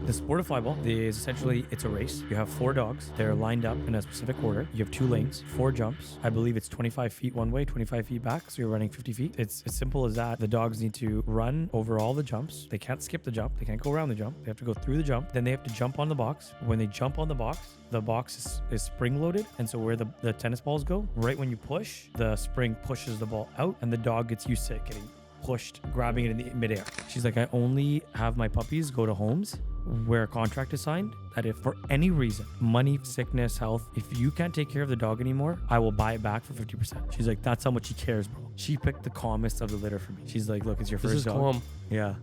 The sport of flyball is essentially, it's a race. You have 4 dogs. They're lined up in a specific order. You have 2 lanes, 4 jumps. I believe it's 25 feet one way, 25 feet back. So you're running 50 feet. It's as simple as that. The dogs need to run over all the jumps. They can't skip the jump. They can't go around the jump. They have to go through the jump. Then they have to jump on the box. When they jump on the box is spring loaded. And so where the tennis balls go, right when you push, the spring pushes the ball out and the dog gets used to it getting pushed, grabbing it in the midair. She's like, I only have my puppies go to homes where a contract is signed that if for any reason, money, sickness, health, if you can't take care of the dog anymore, I will buy it back for 50%. She's like, that's how much she cares, bro. She picked the calmest of the litter for me. She's like, look, it's your first dog. Calm. Yeah.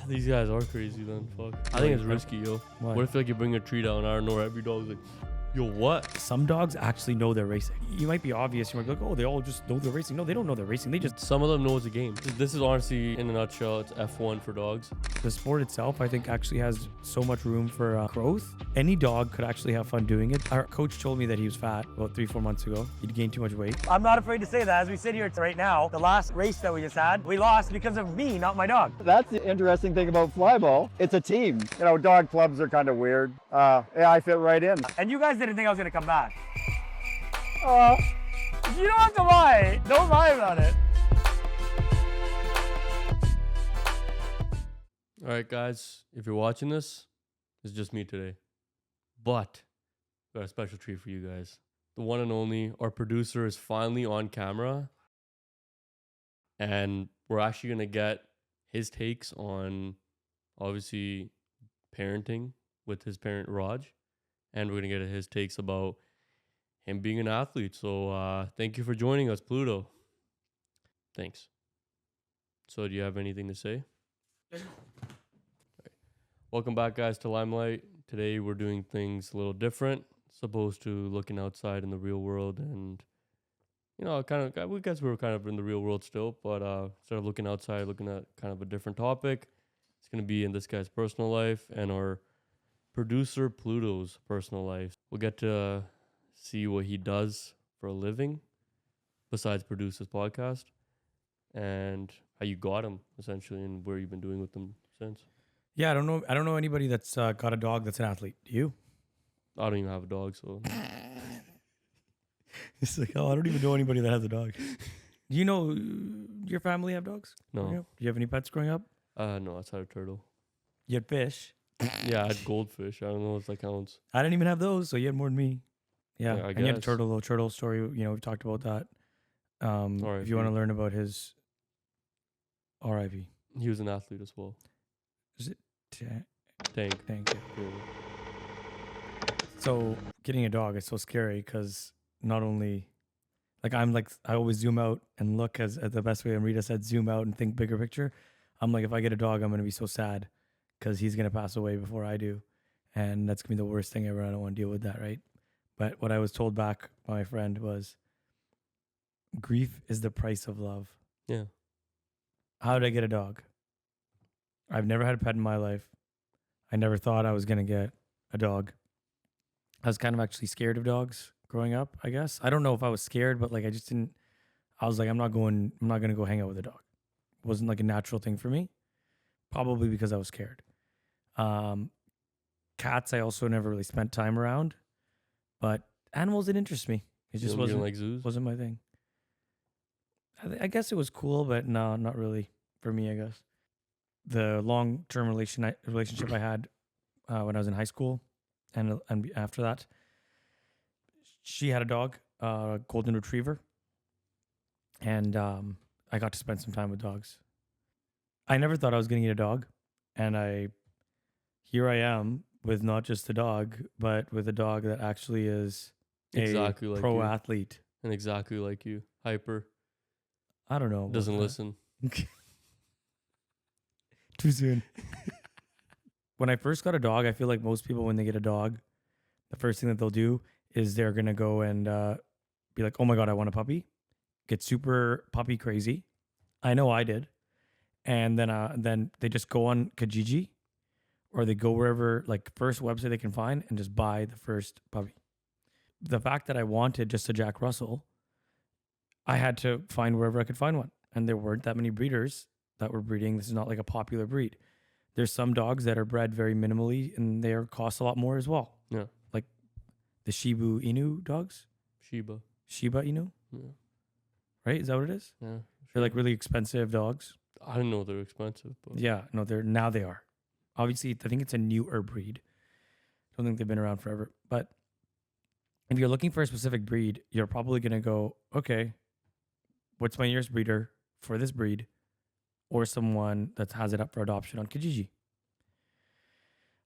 These guys are crazy then. Fuck. I think it's risky, yo. What if like you bring a tree down out of nowhere, every dog's like, yo, what? Some dogs actually know they're racing. You might be obvious. You might be like, oh, they all just know they're racing. No, they don't know they're racing. They just... Some of them know it's a game. This is honestly, in a nutshell, it's F1 for dogs. The sport itself, I think, actually has so much room for growth. Any dog could actually have fun doing it. Our coach told me that he was fat about 3-4 months ago. He'd gained too much weight. I'm not afraid to say that. As we sit here right now, the last race that we just had, we lost because of me, not my dog. That's the interesting thing about flyball. It's a team. You know, dog clubs are kind of weird. Yeah, I fit right in. And you guys didn't think I was going to come back. You don't have to lie. Don't lie about it. All right, guys, if you're watching this, it's just me today. But we got a special treat for you guys. The one and only, our producer is finally on camera. And we're actually going to get his takes on, obviously, parenting with his parent, Raj. And we're going to get his takes about him being an athlete. So thank you for joining us, Pluto. Thanks. So do you have anything to say? Right. Welcome back, guys, to Limelight. Today we're doing things a little different, supposed to looking outside in the real world. And, you know, we guess we were kind of in the real world still, but instead of looking outside, looking at kind of a different topic, it's going to be in this guy's personal life and our producer Pluto's personal life. We'll get to see what he does for a living besides produce his podcast and how you got him essentially and where you've been doing with them since. Yeah, I don't know anybody that's got a dog that's an athlete. Do you? I don't even have a dog, so It's like, oh, I don't even know anybody that has a dog. Do you know your family have dogs? no. Do you have any pets growing up? No, outside of turtle. You had fish. Yeah, I had goldfish. I don't know if that counts. I didn't even have those, so you had more than me. Yeah, I and you had a guess. turtle story. You know, we've talked about that. If you want to learn about his R.I.P. He was an athlete as well. Is it Tank. Tank? Yeah. So getting a dog is so scary because not only, like I always zoom out and look as the best way. And Rita said, zoom out and think bigger picture. I'm like, if I get a dog, I'm gonna be so sad because he's gonna pass away before I do, and that's gonna be the worst thing ever. I don't want to deal with that, right? But what I was told back by my friend was, grief is the price of love. Yeah. How did I get a dog? I've never had a pet in my life. I never thought I was going to get a dog. I was kind of actually scared of dogs growing up, I guess. I don't know if I was scared, but like I just didn't, I was like, I'm not going to go hang out with a dog. It wasn't like a natural thing for me. Probably because I was scared. Cats, I also never really spent time around. But animals didn't interest me. It just wasn't like zoos. Wasn't my thing. I guess it was cool, but no, not really for me, I guess. The long-term relationship I had when I was in high school and after that, she had a dog, golden retriever, and I got to spend some time with dogs. I never thought I was going to get a dog, and here I am with not just a dog, but with a dog that actually is exactly a like pro you. athlete. And exactly like you. Hyper. I don't know. Doesn't listen. Too soon. When I first got a dog, I feel like most people, when they get a dog, the first thing that they'll do is they're going to go and be like, oh my God, I want a puppy. Get super puppy crazy. I know I did. And then they just go on Kijiji or they go wherever, like first website they can find and just buy the first puppy. The fact that I wanted just a Jack Russell, I had to find wherever I could find one. And there weren't that many breeders that were breeding. This is not like a popular breed. There's some dogs that are bred very minimally and they cost a lot more as well. Yeah. Like the Shiba Inu dogs. Shiba. Shiba Inu, Yeah. right? Is that what it is? Yeah. They're like really expensive dogs. I didn't know they're expensive, but Yeah, no, they are. Obviously, I think it's a newer breed. Don't think they've been around forever. But if you're looking for a specific breed, you're probably gonna go, okay, what's my nearest breeder for this breed, or someone that has it up for adoption on Kijiji.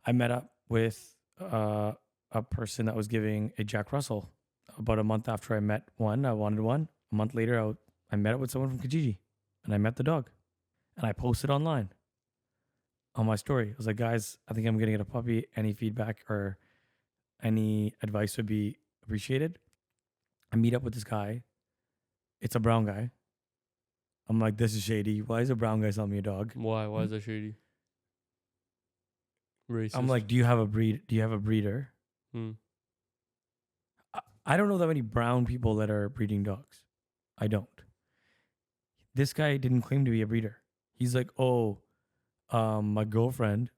I met up with a person that was giving a Jack Russell about a month after I met one. I wanted one. A month later, I met up with someone from Kijiji, and I met the dog, and I posted online on my story. I was like, guys, I think I'm gonna get a puppy. Any feedback or any advice would be appreciated. I meet up with this guy. It's a brown guy. I'm like, this is shady. Why is a brown guy selling me a dog? why? Why is that shady? Racist. I'm like, do you have a breed? Do you have a breeder? Hmm. I don't know that many brown people that are breeding dogs. I don't. This guy didn't claim to be a breeder. He's like, oh, my girlfriend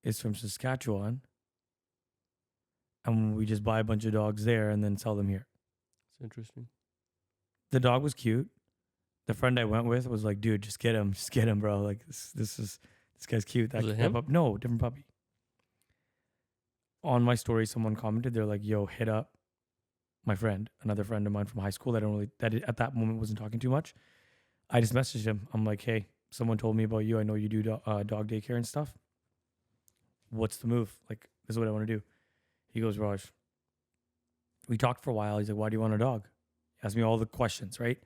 is from Saskatchewan, and we just buy a bunch of dogs there and then sell them here. It's interesting. The dog was cute. The friend I went with was like, dude, just get him, bro. Like this guy's cute. Was it him? No, different puppy. On my story, someone commented, they're like, yo, hit up my friend, another friend of mine from high school that at that moment wasn't talking too much. I just messaged him. I'm like, hey, someone told me about you. I know you do dog daycare and stuff. What's the move? Like, this is what I want to do. He goes, Raj. We talked for a while. He's like, why do you want a dog? He asked me all the questions, right?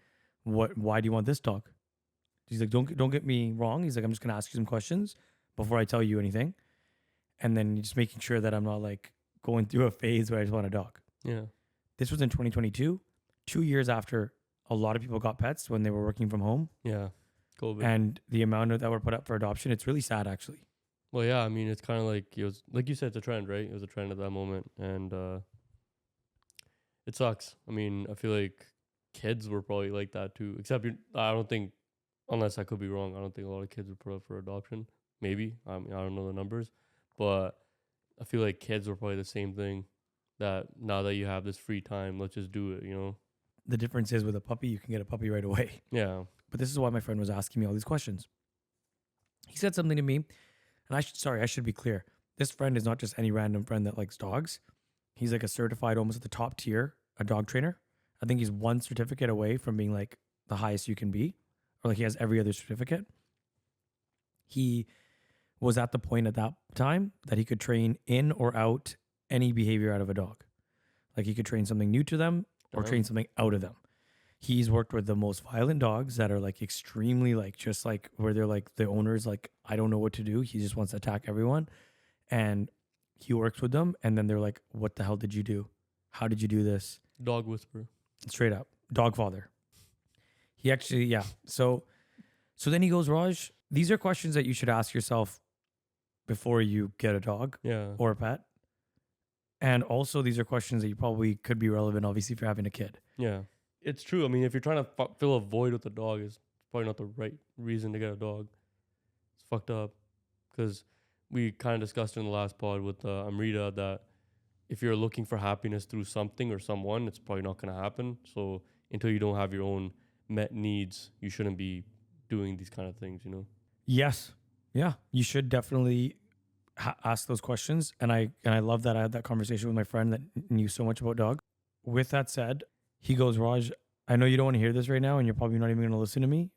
Why do you want this dog? He's like, don't get me wrong. He's like, I'm just gonna ask you some questions before I tell you anything. And then just making sure that I'm not like going through a phase where I just want a dog. Yeah. This was in 2022, 2 years after a lot of people got pets when they were working from home. Yeah. COVID. And the amount that were put up for adoption, it's really sad actually. Well, yeah. I mean, it's kind of like it was, like you said, it's a trend, right? It was a trend at that moment, and it sucks. I mean, I feel like kids were probably like that too. Except I don't think, unless I could be wrong, I don't think a lot of kids were put up for adoption. Maybe. I mean, I don't know the numbers, but I feel like kids were probably the same thing. That now that you have this free time, let's just do it, you know? The difference is with a puppy, you can get a puppy right away. Yeah. But this is why my friend was asking me all these questions. He said something to me, and I should be clear. This friend is not just any random friend that likes dogs. He's like a certified, almost at the top tier, a dog trainer. I think he's one certificate away from being like the highest you can be, or like he has every other certificate. He was at the point at that time that he could train in or out any behavior out of a dog. Like he could train something new to them or train something out of them. He's worked with the most violent dogs that are like extremely like just like where they're like the owner's like, I don't know what to do. He just wants to attack everyone. And he works with them and then they're like, what the hell did you do? How did you do this? Dog whisperer. Straight up. Dog father. He actually, yeah. So then he goes, Raj, these are questions that you should ask yourself before you get a dog or a pet. And also these are questions that you probably could be relevant, obviously, if you're having a kid. Yeah. It's true. I mean, if you're trying to fill a void with a dog, it's probably not the right reason to get a dog. It's fucked up. Because we kind of discussed in the last pod with Amrita that if you're looking for happiness through something or someone, it's probably not going to happen. So until you don't have your own met needs, you shouldn't be doing these kind of things, you know? Yes. Yeah. You should definitely ask those questions. And I love that I had that conversation with my friend that knew so much about dogs. With that said, he goes, Raj, I know you don't want to hear this right now and you're probably not even going to listen to me.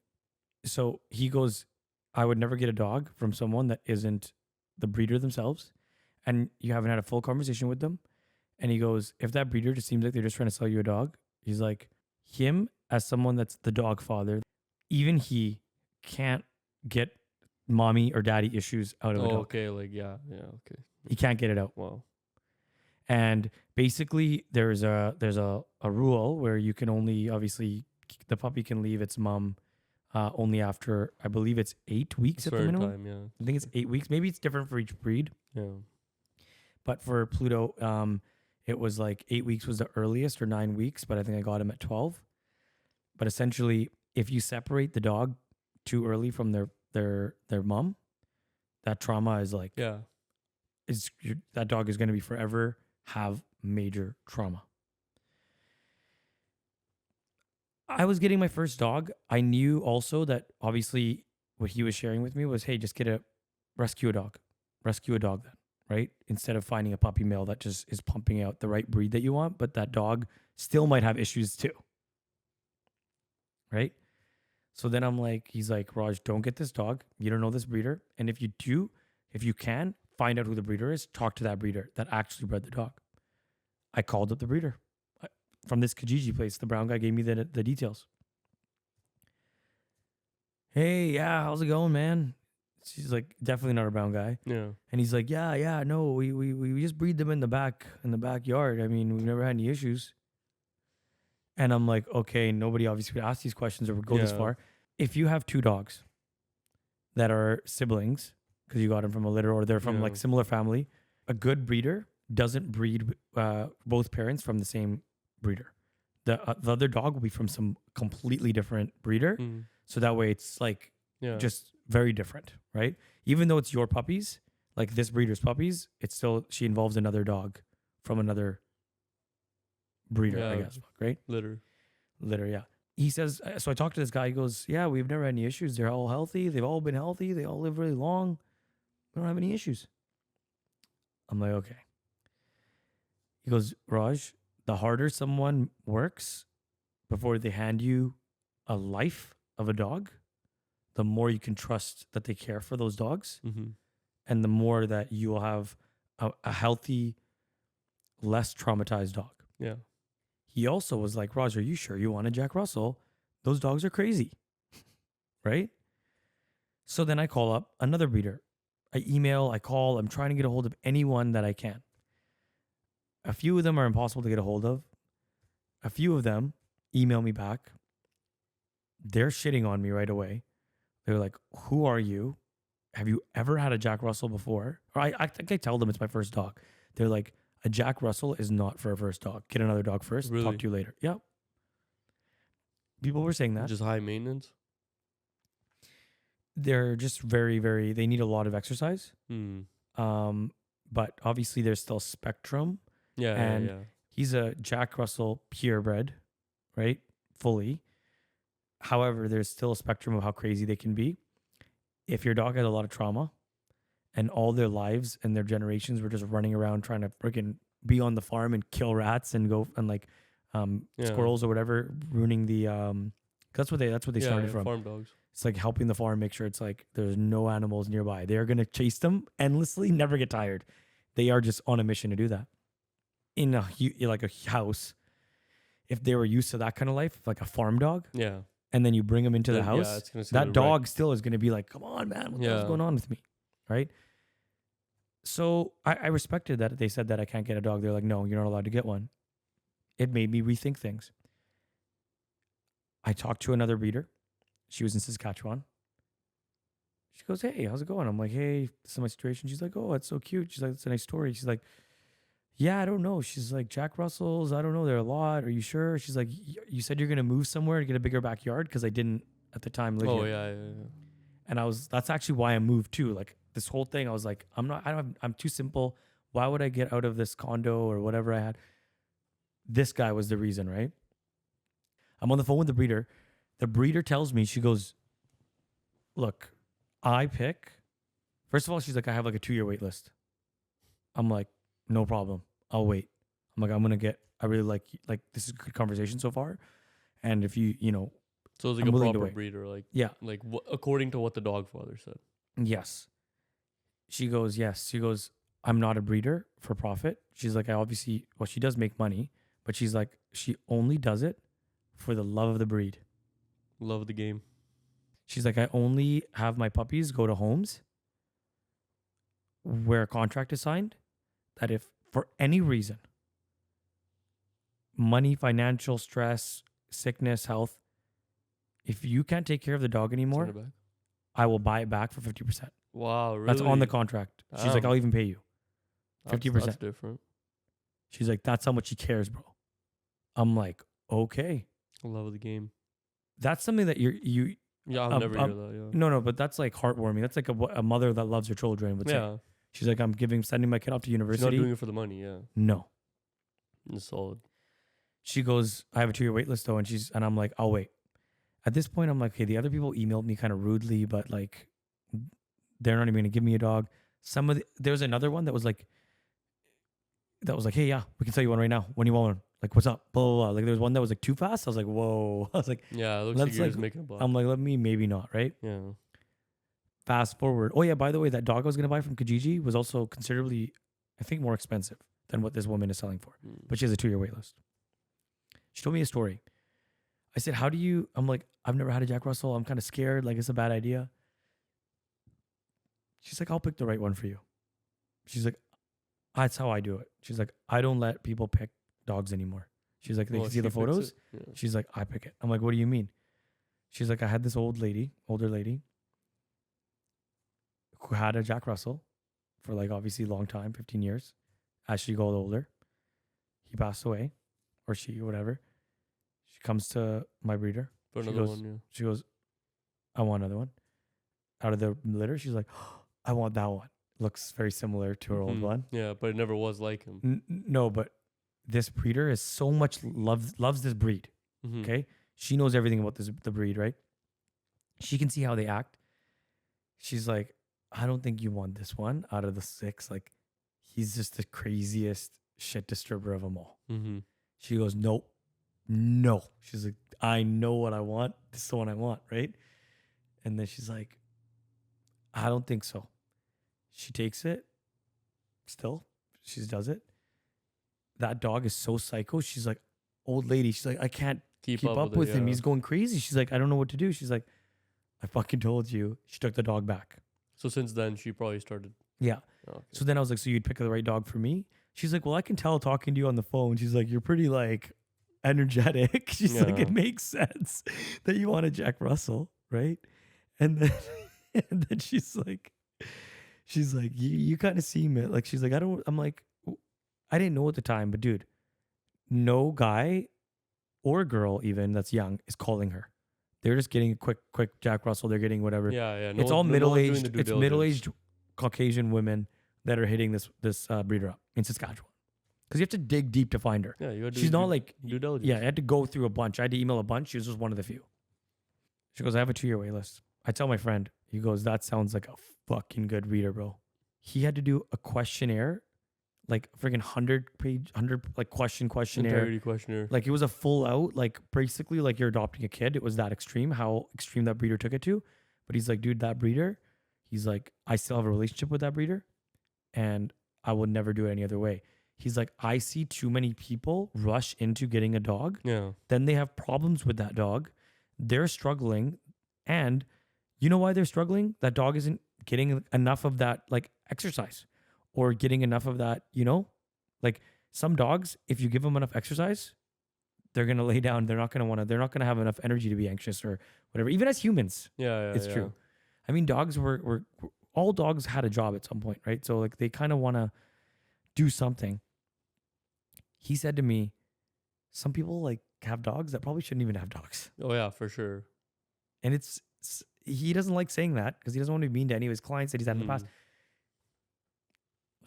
So he goes, I would never get a dog from someone that isn't the breeder themselves and you haven't had a full conversation with them. And he goes, if that breeder just seems like they're just trying to sell you a dog, he's like, him as someone that's the dog father, even he can't get mommy or daddy issues out of a dog. Okay, like, yeah, okay. He can't get it out. Wow. And basically there's a rule where you can only, obviously, the puppy can leave its mom only after, I believe it's 8 weeks at the minimum. Time, yeah. I think it's 8 weeks. Maybe it's different for each breed. Yeah. But for Pluto, it was like 8 weeks was the earliest or 9 weeks, but I think I got him at 12. But essentially, if you separate the dog too early from their mom, that trauma is like, Yeah. that dog is going to be forever have major trauma. I was getting my first dog. I knew also that obviously what he was sharing with me was, hey, just rescue a dog then, right? Instead of finding a puppy mill that just is pumping out the right breed that you want, but that dog still might have issues too, right? So then I'm like, he's like, Raj, don't get this dog. You don't know this breeder. And if you can, find out who the breeder is, talk to that breeder that actually bred the dog. I called up the breeder from this Kijiji place. The brown guy gave me the details. Hey, yeah, how's it going, man? She's like, definitely not a brown guy. Yeah. And he's like, yeah, no, we just breed them in the backyard. I mean, we've never had any issues. And I'm like, okay, nobody obviously would ask these questions or would go this far. If you have 2 dogs that are siblings, because you got them from a litter or they're from like similar family, a good breeder doesn't breed both parents from the same breeder. The other dog will be from some completely different breeder. So that way it's like just very different, right? Even though it's your puppies, like this breeder's puppies, it's still, she involves another dog from another breeder, I guess, right? Litter, yeah. He says, so I talked to this guy, he goes, yeah, we've never had any issues. They're all healthy. They've all been healthy. They all live really long. We don't have any issues. I'm like, okay. He goes, Raj, the harder someone works before they hand you a life of a dog, the more you can trust that they care for those dogs. And the more that you will have a healthy, less traumatized dog. Yeah. He also was like, Raj, are you sure you want a Jack Russell? Those dogs are crazy. Right? So then I call up another breeder. I email, I call, I'm trying to get a hold of anyone that I can. A few of them are impossible to get a hold of. A few of them email me back. They're shitting on me right away. They're like, who are you? Have you ever had a Jack Russell before? Or I think I tell them it's my first dog. They're like, a Jack Russell is not for a first dog. Get another dog first. Really? Talk to you later. Yep. People were saying that. Just high maintenance. They're just very, very, they need a lot of exercise. But obviously there's still spectrum. And he's a Jack Russell purebred, right? Fully. However, there's still a spectrum of how crazy they can be. If your dog has a lot of trauma and all their lives and their generations were just running around trying to freaking be on the farm and kill rats and go and like squirrels or whatever, ruining the that's what they started from. Farm dogs. It's like helping the farm make sure it's like there's no animals nearby. They are going to chase them endlessly, never get tired. They are just on a mission to do that. In a house, if they were used to that kind of life, like a farm dog, and then you bring them into the house, that dog still is going to be like, come on, man, what the hell's going on with me, right? So I respected that they said that I can't get a dog. They're like, no, you're not allowed to get one. It made me rethink things. I talked to another breeder. She was in Saskatchewan. She goes, hey, how's it going? I'm like, hey, this is my situation. She's like, oh, that's so cute. She's like, it's a nice story. She's like, yeah, I don't know. She's like, Jack Russells, I don't know. They're a lot. Are you sure? She's like, you said you're going to move somewhere to get a bigger backyard? Because I didn't at the time live here. Yeah. And that's actually why I moved too. Like this whole thing, I was like, I'm too simple. Why would I get out of this condo or whatever I had? This guy was the reason, right? I'm on the phone with the breeder. The breeder tells me, she goes, look, first of all, she's like, I have like a 2-year wait list. I'm like, no problem. I'll wait. I'm like, I really like this is a good conversation so far. And if you know. So it's like I'm a willing to proper wait. breeder, like, yeah. According to what the dog father said. Yes. She goes, yes. She goes, I'm not a breeder for profit. She's like, she does make money, but she's like, she only does it for the love of the breed. Love of the game. She's like, I only have my puppies go to homes where a contract is signed that if for any reason, money, financial stress, sickness, health, if you can't take care of the dog anymore, I will buy it back for 50%. Wow, really? That's on the contract. She's like, I'll even pay you 50%. That's different. She's like, that's how much she cares, bro. I'm like, okay. Love of the game. That's something that Yeah, I've Um, never um, heard that. Yeah. No, but that's like heartwarming. That's like a mother that loves her children would say. Yeah. She's like, I'm sending my kid off to She's not university. doing it for the money. Yeah. No. It's solid. She goes, I have a 2-year wait list though, and I'm like, I'll wait. At this point, I'm like, okay, the other people emailed me kind of rudely, but like, they're not even gonna give me a dog. There's another one that was like, hey, yeah, we can sell you one right now. When you want one, like, what's up? Blah, blah, blah. Like, there was one that was like too fast. I was like, whoa. I was like, Yeah, it looks like let's you're like, just making a buck. I'm like, let me maybe not, right? Yeah. Fast forward. Oh yeah, by the way, that dog I was gonna buy from Kijiji was also considerably, I think, more expensive than what this woman is selling for. But she has a 2-year wait list. She told me a story. I said, I'm like, I've never had a Jack Russell. I'm kind of scared. Like, it's a bad idea. She's like, I'll pick the right one for you. She's like, that's how I do it. She's like, I don't let people pick dogs anymore. She's like, they can see the photos. Yeah. She's like, I pick it. I'm like, what do you mean? She's like, I had this older lady, who had a Jack Russell for like obviously a long time, 15 years. As she got older, he passed away, or she, whatever. She comes to my breeder. For She another goes- one, yeah. She goes, I want another one. Out of the litter, she's like, I want that one. Looks very similar to her old Mhm. one. Yeah, but it never was like him. No, but this breeder is so much loves this breed. Mhm. Okay, she knows everything about the breed, right? She can see how they act. She's like, I don't think you want this one out of the 6. Like, he's just the craziest shit disturber of them all. Mhm. She goes, nope, no. She's like, I know what I want. This is the one I want, right? And then she's like, I don't think so. She takes it. Still, she does it. That dog is so psycho. She's like, old lady. She's like, I can't keep up with him. yeah. He's going crazy. She's like, I don't know what to do. She's like, I fucking told you. She took the dog back. So since then, she probably started. Yeah. Oh, okay. So then I was like, so you'd pick the right dog for me? She's like, well, I can tell talking to you on the phone. She's like, you're pretty like energetic. She's like, Yeah. it makes sense that you want a Jack Russell, right? And then, and then she's like, you kind of seem it. Like, she's like, I'm like, I didn't know at the time, but dude, no guy or girl even that's young is calling her. They're just getting a quick Jack Russell. They're getting whatever. Yeah. It's all middle-aged. one's doing the It's due middle-aged Caucasian women that are hitting this breeder up in Saskatchewan. Because you have to dig deep to find her. Yeah, you gotta do She's not like, due diligence. yeah, I had to go through a bunch. I had to email a bunch. She was just one of the few. She goes, I have a 2-year wait list. I tell my friend, he goes, that sounds like a fucking good breeder, bro. He had to do a questionnaire, like freaking 100-page, like questionnaire. Integrity questionnaire. Like, it was a full out, like, basically like you're adopting a kid. It was that extreme, how extreme that breeder took it to. But he's like, dude, that breeder, he's like, I still have a relationship with that breeder and I would never do it any other way. He's like, I see too many people rush into getting a dog. Yeah. Then they have problems with that dog. They're struggling. And you know why they're struggling? That dog isn't getting enough of that, like, exercise or getting enough of that, like some dogs, if you give them enough exercise, they're going to lay down. They're not going to have enough energy to be anxious or whatever. Even as humans, Yeah. it's true. I mean, dogs were all dogs had a job at some point, right? So like they kind of want to do something. He said to me, some people like have dogs that probably shouldn't even have dogs. Oh yeah, for sure. And he doesn't like saying that because he doesn't want to be mean to any of his clients that he's had in the past.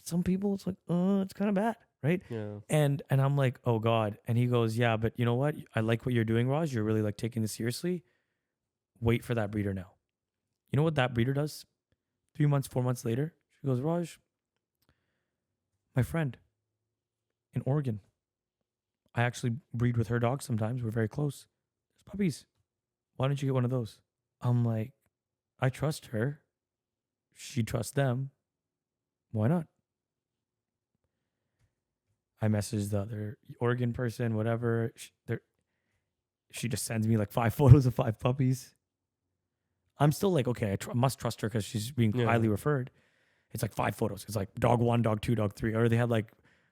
Some people, it's like, it's kind of bad, right? Yeah. And I'm like, oh God. And he goes, yeah, but you know what? I like what you're doing, Raj. You're really like taking this seriously. Wait for that breeder now. You know what that breeder does? 3 months, 4 months later, she goes, Raj, my friend in Oregon, I actually breed with her dog sometimes. We're very close. There's puppies. Why don't you get one of those? I'm like, I trust her. She trusts them. Why not? I messaged the other Oregon person, whatever. She just sends me like 5 photos of 5 puppies. I'm still like, okay, I must trust her because she's being highly referred. It's like 5 photos. It's like dog 1, dog 2, dog 3. Or they had like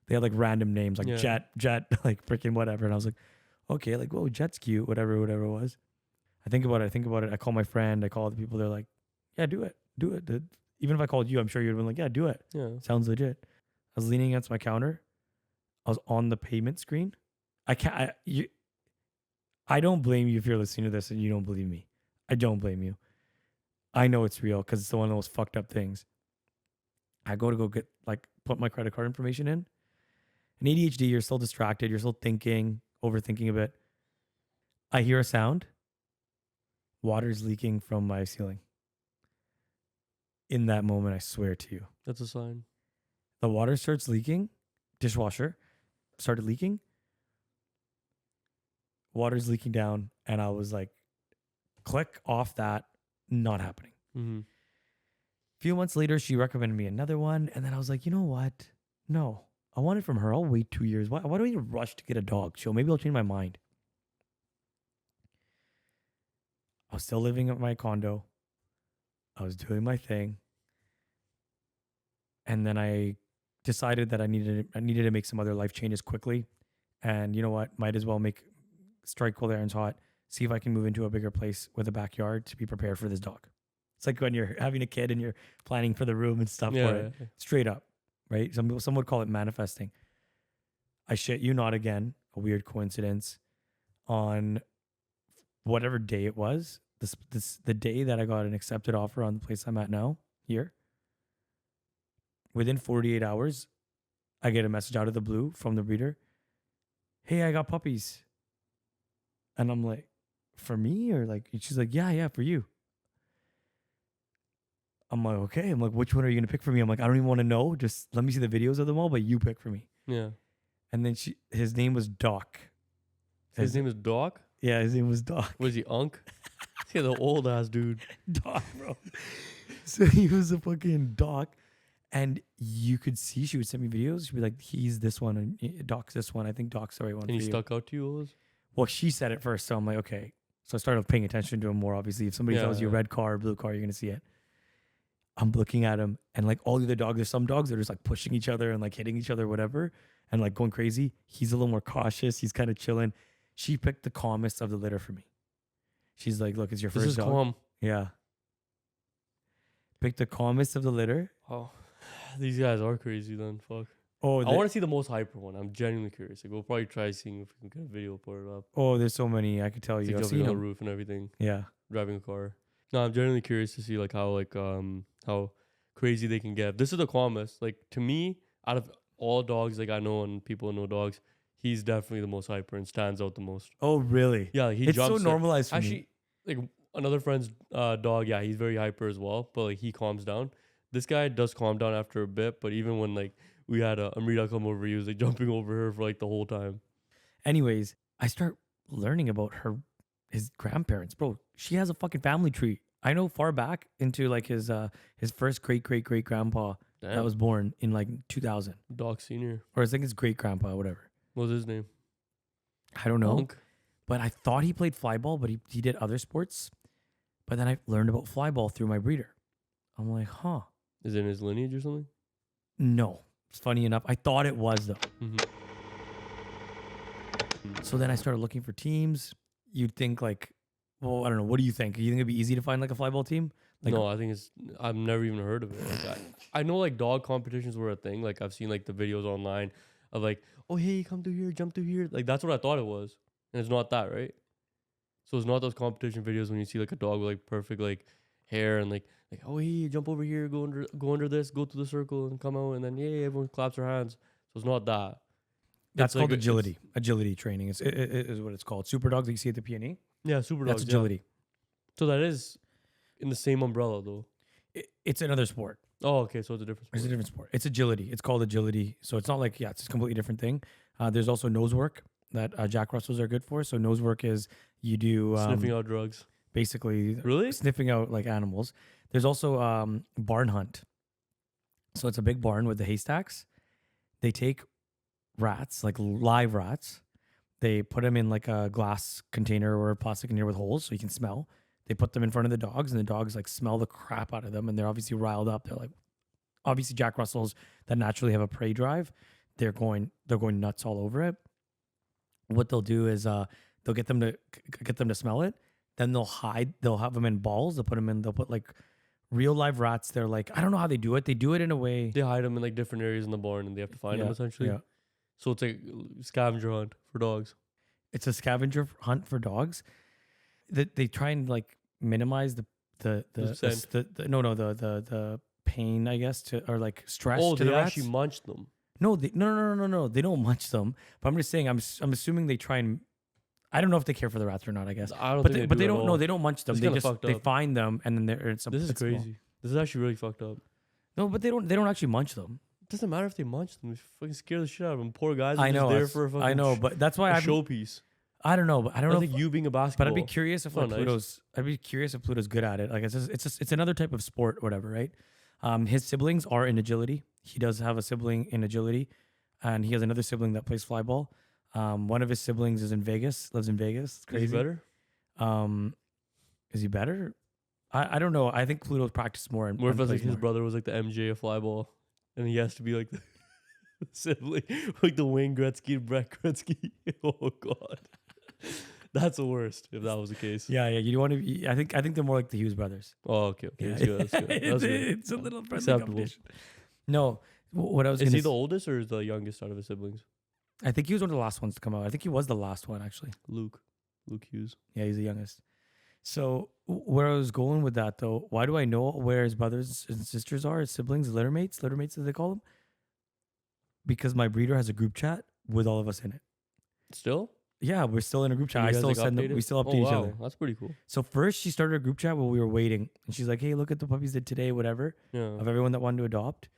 random names like Jet, like freaking whatever. And I was like, okay, like, whoa, Jet's cute, whatever it was. I think about it. I call my friend. I call the people. They're like, yeah, do it. Dude. Even if I called you, I'm sure you'd have been like, yeah, do it. Yeah. Sounds legit. I was leaning against my counter. I was on the payment screen. I don't blame you if you're listening to this and you don't believe me. I don't blame you. I know it's real because it's the one of those fucked up things. I go to get put my credit card information in. In ADHD, you're still distracted. You're still thinking, overthinking a bit. I hear a sound. Water's leaking from my ceiling. In that moment, I swear to you. That's a sign. The water starts leaking. Dishwasher started leaking. Water's leaking down. And I was like, click off that. Not happening. Mm-hmm. A few months later, she recommended me another one. And then I was like, you know what? No. I want it from her. I'll wait 2 years. Why do I need to rush to get a dog? Maybe I'll change my mind. I was still living at my condo. I was doing my thing. And then I decided that I needed to make some other life changes quickly. And you know what? Might as well strike while the iron's hot. See if I can move into a bigger place with a backyard to be prepared for this dog. It's like when you're having a kid and you're planning for the room and stuff for it. Yeah. Straight up, right? Some would call it manifesting. I shit you not again, a weird coincidence. On whatever day it was, the day that I got an accepted offer on the place I'm at now, here. Within 48 hours, I get a message out of the blue from the breeder. Hey, I got puppies. And I'm like, for me? Or she's like, yeah, for you. I'm like, okay. I'm like, which one are you going to pick for me? I'm like, I don't even want to know. Just let me see the videos of them all, but you pick for me. Yeah. And then his name was Doc. His name is Doc? Yeah, his name was Doc. Was he Unk? Yeah, the old ass dude. Doc, bro. So he was a fucking Doc. And you could see, she would send me videos. She'd be like, he's this one and Doc's this one. I think Doc's the right one. And he stuck out to you, Oz? Well, she said it first. So I'm like, okay. So I started paying attention to him more, obviously. If somebody tells you red car or blue car, you're going to see it. I'm looking at him and all the other dogs, there's some dogs that are just pushing each other and hitting each other, whatever, and going crazy. He's a little more cautious. He's kind of chilling. She picked the calmest of the litter for me. She's like, look, it's your first dog. Calm. Yeah. Picked the calmest of the litter. Oh, these guys are crazy then. Fuck. Oh, I want to see the most hyper one. I'm genuinely curious. We'll probably try seeing if we can get a video, put it up. Oh, there's so many. I could tell you. I've Jumping seen on the them. roof and everything. Yeah. Driving a car. No, I'm genuinely curious to see how crazy they can get. This is the calmest. To me, out of all dogs I know and people who know dogs, he's definitely the most hyper and stands out the most. Oh, really? Yeah, he it's jumps. so normalized for Actually, me. Another friend's dog, yeah, he's very hyper as well, but he calms down. This guy does calm down after a bit, but even when we had Amrita come over, he was jumping over her for the whole time. Anyways, I start learning about his grandparents. Bro, she has a fucking family tree. I know far back into his first great grandpa that was born in 2000. Doc Senior. Or I think it's great grandpa, whatever. What was his name? I don't know. Unk? But I thought he played flyball, but he did other sports. But then I learned about flyball through my breeder. I'm like, huh. Is it in his lineage or something? No. It's funny enough. I thought it was, though. Mm-hmm. So then I started looking for teams. You'd think well, I don't know. What do you think? You think it'd be easy to find a flyball team? No, I think I've never even heard of it. I know dog competitions were a thing. I've seen the videos online of oh, hey, come through here, jump through here. That's what I thought it was. And it's not that, right? So it's not those competition videos when you see a dog with perfect hair and oh, hey, jump over here, go under this, go through the circle and come out, and then yeah, everyone claps their hands. So it's not that. That's called agility. Agility training is what it's called. SuperDogs that you see at the PNE. Yeah, SuperDogs. That's agility. Yeah. So that is in the same umbrella though. It's another sport. Oh, okay. So it's a different sport. It's a different sport. It's agility. It's called agility. So it's not it's a completely different thing. There's also nose work that Jack Russells are good for. So nose work is you do sniffing out drugs. Basically, really sniffing out animals. There's also barn hunt. So it's a big barn with the haystacks. They take rats, live rats. They put them in a glass container or a plastic container with holes so you can smell. They put them in front of the dogs, and the dogs smell the crap out of them, and they're obviously riled up. They're obviously Jack Russells that naturally have a prey drive. They're going nuts all over it. What they'll do is they'll get them to smell it. Then they'll have them in balls. They'll put real live rats. They're I don't know how they do it. They do it in a way. They hide them in different areas in the barn, and they have to find them essentially. Yeah. So it's scavenger hunt for dogs. It's a scavenger hunt for dogs. That they try and minimize the Percent. the pain, I guess, or like stress Oh, to they the rats. actually munched them. No, no. They don't munch them. But I'm just saying, I'm assuming they try and. I don't know if they care for the rats or not. I guess. I don't But think they do at don't. No, all. they don't munch them. It's They kinda just fucked they up. find them and then they're. It's This is it's small. crazy. This is actually really fucked up. No, but they don't actually munch them. It doesn't matter if they munch them. They fucking scare the shit out of them. Poor guys. I Are know. Just there for a fucking I know, but that's why a I showpiece. I don't know, but I don't know. I think you being a basketball. But I'd be curious if like nice. Pluto's. I'd be curious if Pluto's good at it. Like it's another type of sport, whatever, right? His siblings are in agility. He does have a sibling in agility, and he has another sibling that plays flyball. One of his siblings is in Vegas. Lives in Vegas. It's crazy. Is he better? Is he better? I don't know. I think Pluto practiced more. And What if and it's like plays his more. brother was like the MJ of flyball, and he has to be like the sibling, like the Wayne Gretzky, Brett Gretzky. Oh god, that's the worst. If that was the case. Yeah. You want to be? I think they're more like the Hughes brothers. Oh, okay. Yeah. That's good. That's good. That's good. It's a little friendly Acceptable. competition. No, what I was Is going he to the oldest or is the youngest out of his siblings? I think he was one of the last ones to come out. I think he was the last one actually. Luke Hughes. Yeah, he's the youngest. So where I was going with that though, why do I know where his brothers and sisters are? His siblings, littermates as they call them. Because my breeder has a group chat with all of us in it. Still? Yeah, we're still in a group chat. You I guys, still like, send them. update it? We still update Oh, each wow. other. That's pretty cool. So first she started a group chat while we were waiting, and she's like, "Hey, look at the puppies did today, whatever." Yeah. Of everyone that wanted to adopt,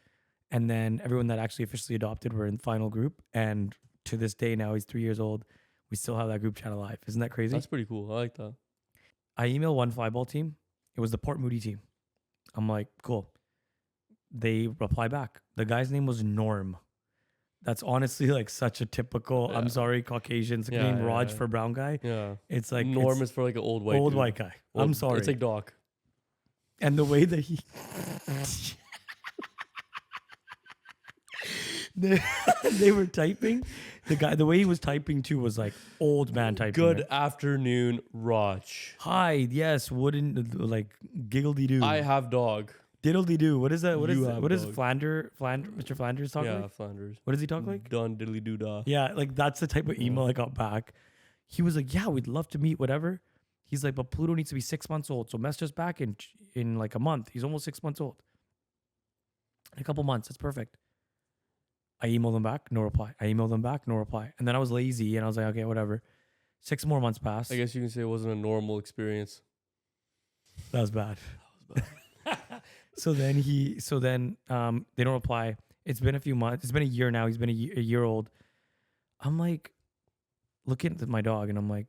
and then everyone that actually officially adopted were in the final group. And to this day, now he's 3 years old. We still have that group chat alive. Isn't that crazy? That's pretty cool. I like that. I emailed one flyball team. It was the Port Moody team. I'm like, cool. They reply back. The guy's name was Norm. That's honestly like such a typical, I'm Yeah. sorry, Caucasian Yeah, name, yeah, Raj yeah. for brown guy. Yeah. It's like Norm it's is for like an old white old dude. white guy. I'm Old- sorry. It's like Doc. And the way that he they were typing, the way he was typing too was like old man typing. Good right? afternoon, Raj. Hi, yes, wouldn't like giggledy doo. I have dog. Diddledy doo. What is that? What is You that? have What is dog. Mr. Flanders talk Yeah, like? Flanders. What does he talk like? Done diddly doo dah. Yeah, like that's the type of Yeah. email I got back. He was like, "Yeah, we'd love to meet, whatever." He's like, "But Pluto needs to be 6 months old, so message us back in like a month. He's almost 6 months old. In a couple months, that's perfect." I emailed him back, no reply. I emailed him back, no reply. And then I was lazy, and I was like, "Okay, whatever." 6 more months passed. I guess you can say it wasn't a normal experience. That was bad. So then they don't reply. It's been a few months. It's been a year now. He's been a year old. I'm like looking at my dog and I'm like,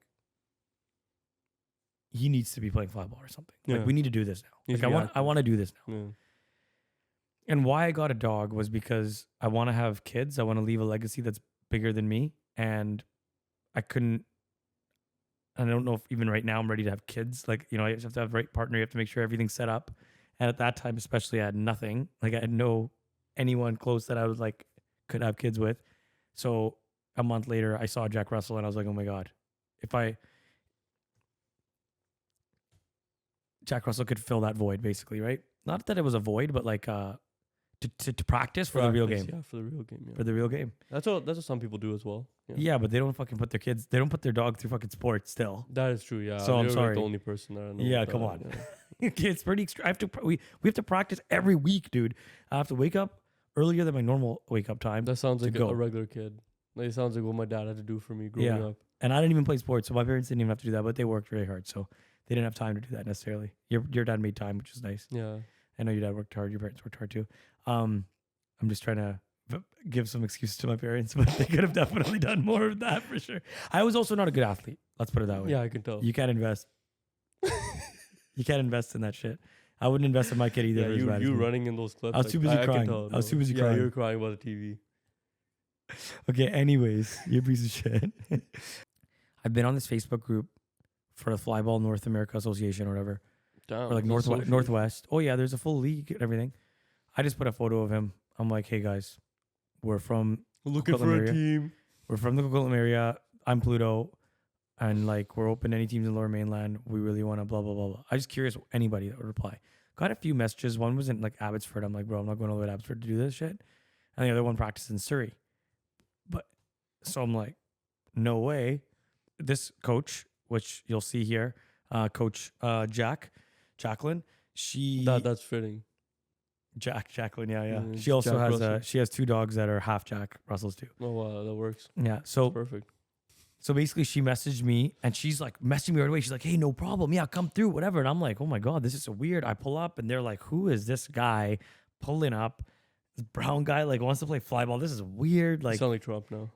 he needs to be playing flyball or something. Yeah. Like we need to do this now. Needs Like to be I active. want to do this now. Yeah. And why I got a dog was because I want to have kids. I want to leave a legacy that's bigger than me. And I couldn't. I don't know if even right now I'm ready to have kids. Like, you know, you have to have the right partner. You have to make sure everything's set up. And at that time, especially, I had nothing. Like, I had no anyone close that I was like, could have kids with. So a month later, I saw Jack Russell and I was like, oh my God, Jack Russell could fill that void, basically, right? Not that it was a void, but like to practice for the real game. Yeah, for the real game. Yeah. For the real game. That's what some people do as well. Yeah. Yeah, but they don't fucking put their kids, they don't put their dog through fucking sports still. That is true. Yeah. So I'm You're, like, sorry. the only person that I know. Yeah, with come that, on. yeah. It's pretty extra. We have to practice every week, dude. I have to wake up earlier than my normal wake up time. That sounds To like go. a regular kid. Like, it sounds like what my dad had to do for me growing Yeah. up. And I didn't even play sports, so my parents didn't even have to do that, but they worked really hard, so they didn't have time to do that necessarily. Your dad made time, which is nice. Yeah. I know your dad worked hard. Your parents worked hard too. I'm just trying to give some excuses to my parents, but they could have definitely done more of that for sure. I was also not a good athlete. Let's put it that way. Yeah, I can tell. You can't invest. You can't invest in that shit. I wouldn't invest in my kid either. Yeah, if it was bad as you me. running in those clips. I was too busy I crying. can tell, I was too busy yeah, crying. you were crying about the TV. Okay, anyways, you piece of shit. I've been on this Facebook group for the Flyball North America Association or whatever. Damn. Or like that's so Northwest. Oh yeah, there's a full league and everything. I just put a photo of him. I'm like, hey guys, we're from looking Coquitlam for a area. team. We're from the Coquitlam area. I'm Pluto. And like we're open to any teams in Lower Mainland. We really want to blah blah blah blah. I just curious anybody that would reply. Got a few messages. One was in like Abbotsford. I'm like, bro, I'm not going all the way to Abbotsford to do this shit. And the other one practiced in Surrey. But so I'm like, no way. This coach, which you'll see here, coach Jacqueline. She That's fitting. Jacqueline, yeah. It's She also Jack has Russell. she has 2 dogs that are half Jack Russells too. Oh wow, that works. Yeah. That's So perfect. basically she messaged me and she's like messaging me right away. She's like, hey, no problem. Yeah, come through, whatever. And I'm like, oh my God, this is so weird. I pull up and they're like, who is this guy pulling up? This brown guy like wants to play flyball. This is weird. You Like, sound like Trump now.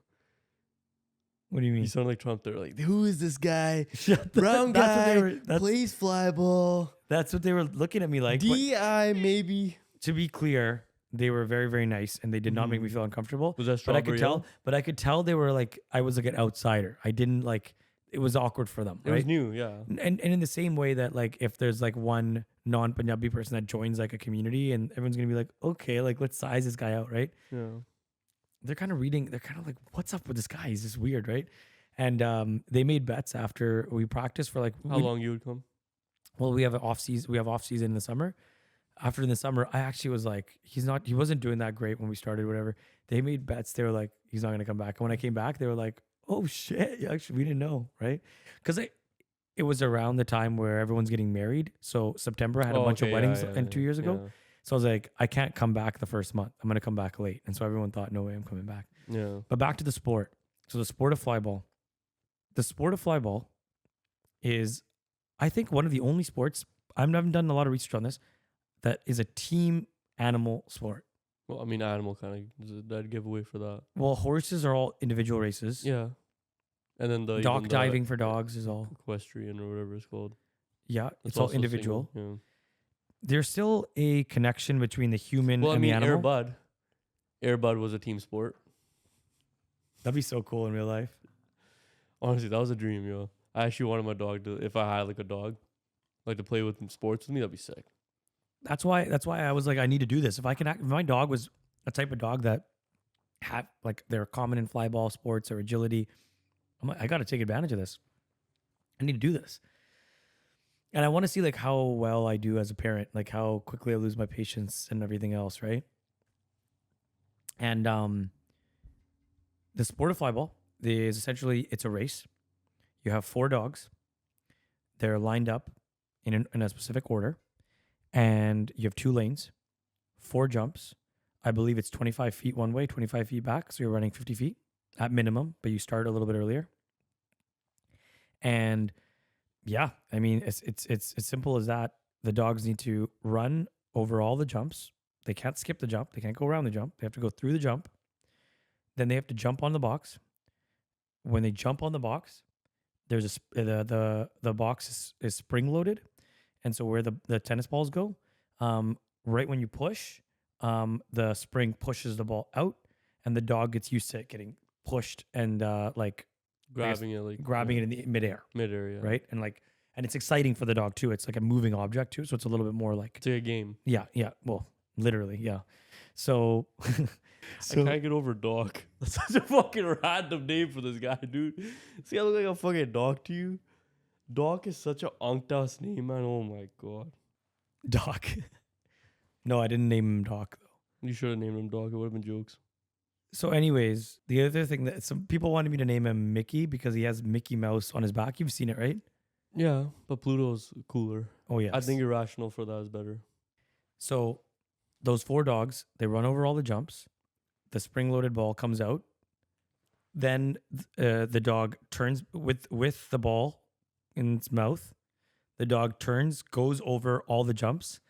what do you You mean? sound like Trump. They're like, who is this guy? Shut the- Brown that's what guy they were. plays flyball. That's what they were looking at me like. But DI maybe. to be clear, they were very, very nice and they did not make me feel uncomfortable. Was that But I strawberry? could tell they were like, I was like an outsider. I didn't like, it was awkward for them. It Right. was new, yeah. And in the same way that like if there's like one non-Punjabi person that joins like a community and everyone's gonna be like, okay, like let's size this guy out, right? Yeah. They're kind of like, what's up with this guy? He's just weird, right? And they made bets after we practiced for like How long you would come? well, we have off season in the summer. After in the summer, I actually was like, he wasn't doing that great when we started, whatever. They made bets. They were like, he's not gonna come back. And when I came back, they were like, oh shit, actually we didn't know, right? Because it was around the time where everyone's getting married. So September I had a bunch of weddings and 2 years ago. So I was like, I can't come back the first month. I'm gonna come back late. And so everyone thought, no way I'm coming back. Yeah. But back to the sport. So the sport of flyball. The sport of flyball is, I think, one of the only sports, I haven't done a lot of research on this, that is a team animal sport. Well, I mean, animal kind of that giveaway for that. Well, horses are all individual races. Yeah. And then the Dock even diving for dogs is all, equestrian or whatever it's called. yeah, It's it's all also individual. single, yeah. There's still a connection between the human Well, I and mean, the animal. Air Bud was a team sport. That'd be so cool in real life. Honestly, that was a dream, yo. I actually wanted my dog to, if I had like a dog, like to play with sports with me, that'd be sick. That's why I was like, I need to do this. If my dog was a type of dog that had like they're common in flyball sports or agility, I'm like, I got to take advantage of this. I need to do this. And I want to see like how well I do as a parent, like how quickly I lose my patience and everything else, right? And the sport of flyball is essentially, it's a race. You have 4 dogs. They're lined up in a specific order. And you have 2 lanes, 4 jumps. I believe it's 25 feet one way, 25 feet back. So you're running 50 feet at minimum, but you start a little bit earlier. And yeah, I mean, it's as simple as that. The dogs need to run over all the jumps. They can't skip the jump. They can't go around the jump. They have to go through the jump. Then they have to jump on the box. When they jump on the box, there's the box is spring loaded. And so where the tennis balls go, right when you push, the spring pushes the ball out and the dog gets used to it getting pushed and like Grabbing it grabbing it in the midair, yeah. right? And it's exciting for the dog too. It's like a moving object too, so it's a little bit more like It's like a game. yeah. Well, literally, yeah. So, I can't get over dog. That's such a fucking random name for this guy, dude. See, I look like a fucking dog to you. Dog is such a ass name, man. Oh my god. Doc. No, I didn't name him Doc though. You should have named him dog. It would have been jokes. So, anyways, the other thing that some people wanted me to name him Mickey because he has Mickey Mouse on his back. You've seen it, right? Yeah, but Pluto's cooler. Oh yeah. I think Irrational for that is better. So. Those 4 dogs, they run over all the jumps. The spring-loaded ball comes out. Then the dog turns with the ball in its mouth. The dog turns, goes over all the jumps,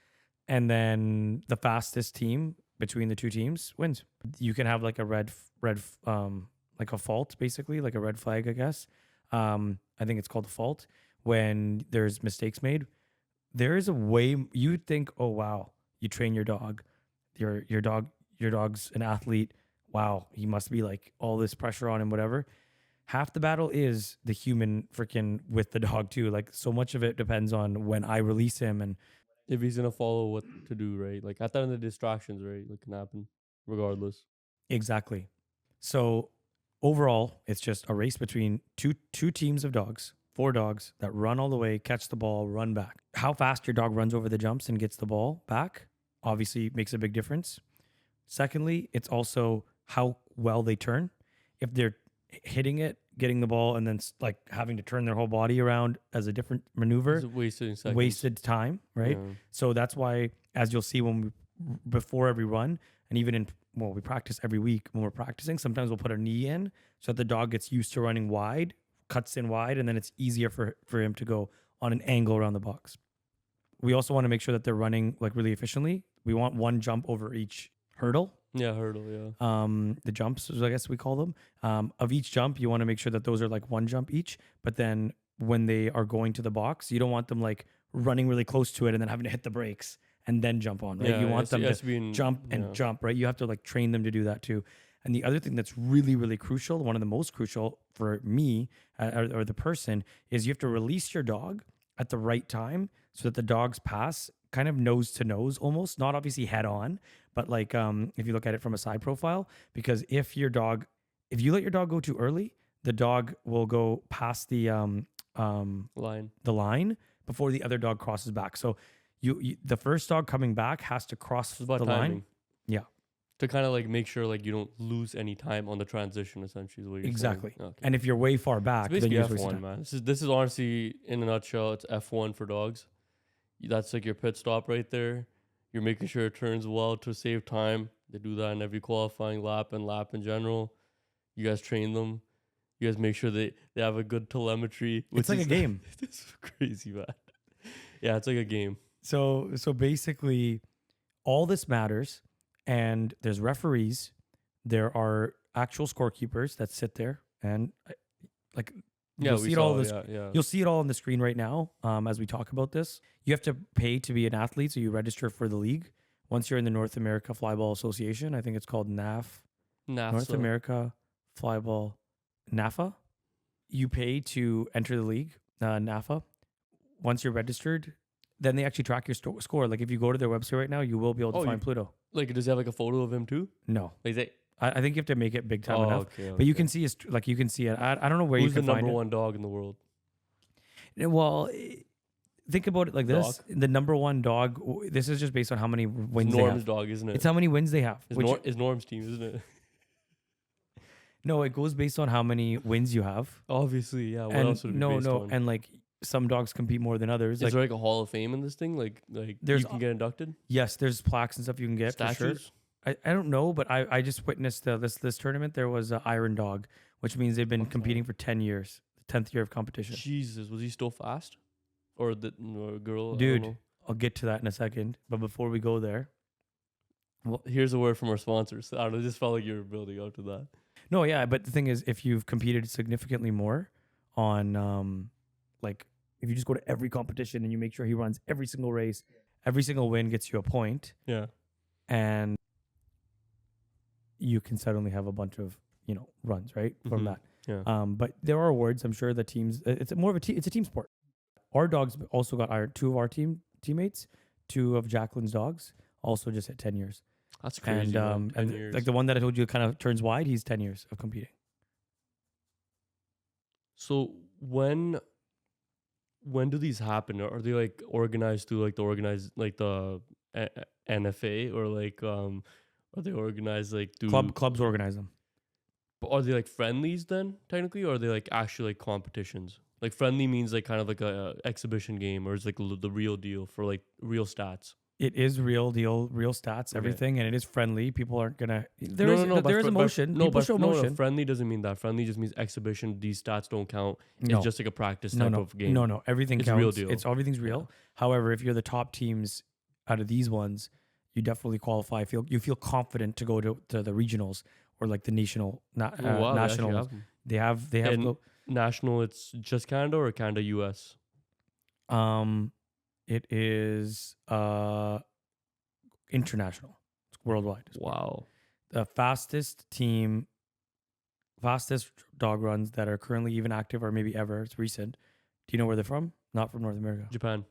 and then the fastest team between the 2 teams wins. You can have like a red like a fault, basically, like a red flag, I guess. I think it's called a fault when there's mistakes made. There is a way you'd think, oh wow. You train your dog, your dog's an athlete. Wow, he must be like all this pressure on him, whatever. Half the battle is the human freaking with the dog too. Like so much of it depends on when I release him and If he's gonna follow what to do, right? Like at the end of the distractions, right? Like can happen regardless. exactly. So overall, it's just a race between two teams of dogs, 4 dogs that run all the way, catch the ball, run back. How fast your dog runs over the jumps and gets the ball back obviously makes a big difference. Secondly, it's also how well they turn. If they're hitting it getting the ball and then like having to turn their whole body around as a different maneuver, It's wasting seconds. wasted time, right? Yeah. So that's why, as you'll see when we, before every run, and even in, well, we practice every week when we're practicing, sometimes we'll put a knee in so that the dog gets used to running wide, cuts in wide, and then it's easier for him to go on an angle around the box. We also want to make sure that they're running like really efficiently. We want one jump over each hurdle. Yeah, hurdle, yeah. The jumps, I guess we call them. Of each jump, you want to make sure that those are like one jump each. But then when they are going to the box, you don't want them like running really close to it and then having to hit the brakes and then jump on, right? Yeah, You want them has to be in- jump and yeah. jump, right? You have to like train them to do that too. And the other thing that's really, really crucial, one of the most crucial for me or the person, is you have to release your dog at the right time so that the dog's pass kind of nose to nose almost, not obviously head on, but like if you look at it from a side profile, because if you let your dog go too early, the dog will go past the line before the other dog crosses back. So you the first dog coming back has to cross It's about the timing. line. Yeah. To kind of like make sure like you don't lose any time on the transition, essentially is what you're Exactly. saying. Okay. And if you're way far back, It's then basically you're just wasting F1, time. man. This is honestly, in a nutshell, it's F1 for dogs. That's like your pit stop right there. You're making sure it turns well to save time. They do that in every qualifying lap and lap in general. You guys train them. You guys make sure they have a good telemetry. It's like a game. It's crazy, man. Yeah, it's like a game. So basically, all this matters, and there's referees. There are actual scorekeepers that sit there, and like Yeah, you'll we see it saw all. yeah. You'll see it all on the screen right now as we talk about this. You have to pay to be an athlete, so you register for the league. Once you're in the North America Flyball Association, I think it's called NAFA. North NASA. America Flyball, NAFA. You pay to enter the league, NAFA. Once you're registered, then they actually track your score. Like if you go to their website right now, you will be able to Oh, find Pluto. Like, does he have like a photo of him too? No, Like, they, I think you have to make it big time enough. okay, But you okay. can see his, like you can see it. I don't know where Who's you can the find number it. one dog in the world? Well, think about it like this: Dog. the number one dog. This is just based on how many wins It's they Norm's have. dog, isn't it? It's how many wins they have. It's Norm's team, isn't it? No, it goes based on how many wins you have. Obviously, yeah. What And else would it be based on? and like some dogs compete more than others. Is Like there like a Hall of Fame in this thing? Like There's you can get inducted? yes, there's plaques and stuff you can get for sure. Statues? I don't know, but I just witnessed this tournament. There was an Iron Dog, which means they've been Okay. competing for 10 years, the 10th year of competition. Jesus, was he still fast? Or the girl? I don't Dude, know. I'll get to that in a second. But before we go there, Here's a word from our sponsors. I don't know, it just felt like you were building up to that. no, yeah, but the thing is, if you've competed significantly more on, like, if you just go to every competition and you make sure he runs every single race, every single win gets you a point, Yeah. and you can suddenly have a bunch of runs right from Mhm. that. Yeah. But there are awards. I'm sure the teams. It's more of a it's a team sport. Our dogs also got two of our teammates, two of Jacqueline's dogs, also just hit 10 years. That's crazy. And 10 years. like the one that I told you kind of turns wide, he's 10 years of competing. So when do these happen? Are they like organized through like the NFA, or like are they organized like through Clubs organize them. But are they like friendlies then technically, or are they like actually like competitions? Like friendly means like kind of like a exhibition game, or is like the real deal for like real stats? It is real deal, real stats, Okay. everything, and it is friendly. People aren't gonna. There but is emotion. People show emotion. Friendly doesn't mean that. Friendly just means exhibition. These stats don't count. No. It's just like a practice type of game. No, everything It's counts. real deal. It's everything's real. However, if you're the top teams out of these ones, you definitely qualify. You feel confident to go to the regionals or like the national Oh, wow, they actually nationals. have them. They have And national, it's just Canada or Canada US? it is international. It's worldwide. Wow. The fastest dog runs that are currently even active or maybe ever. It's recent. Do you know where they're from? Not from North America. Japan.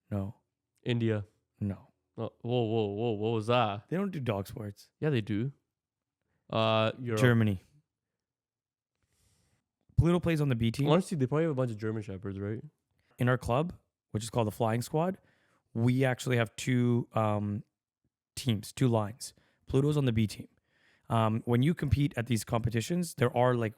No. India. No. Oh, whoa. What was that? They don't do dog sports. Yeah, they do. Europe. Germany. Pluto plays on the B team. Honestly, they probably have a bunch of German Shepherds, right? In our club, which is called the Flying Squad, we actually have two teams, two lines. Pluto's on the B team. When you compete at these competitions, there are like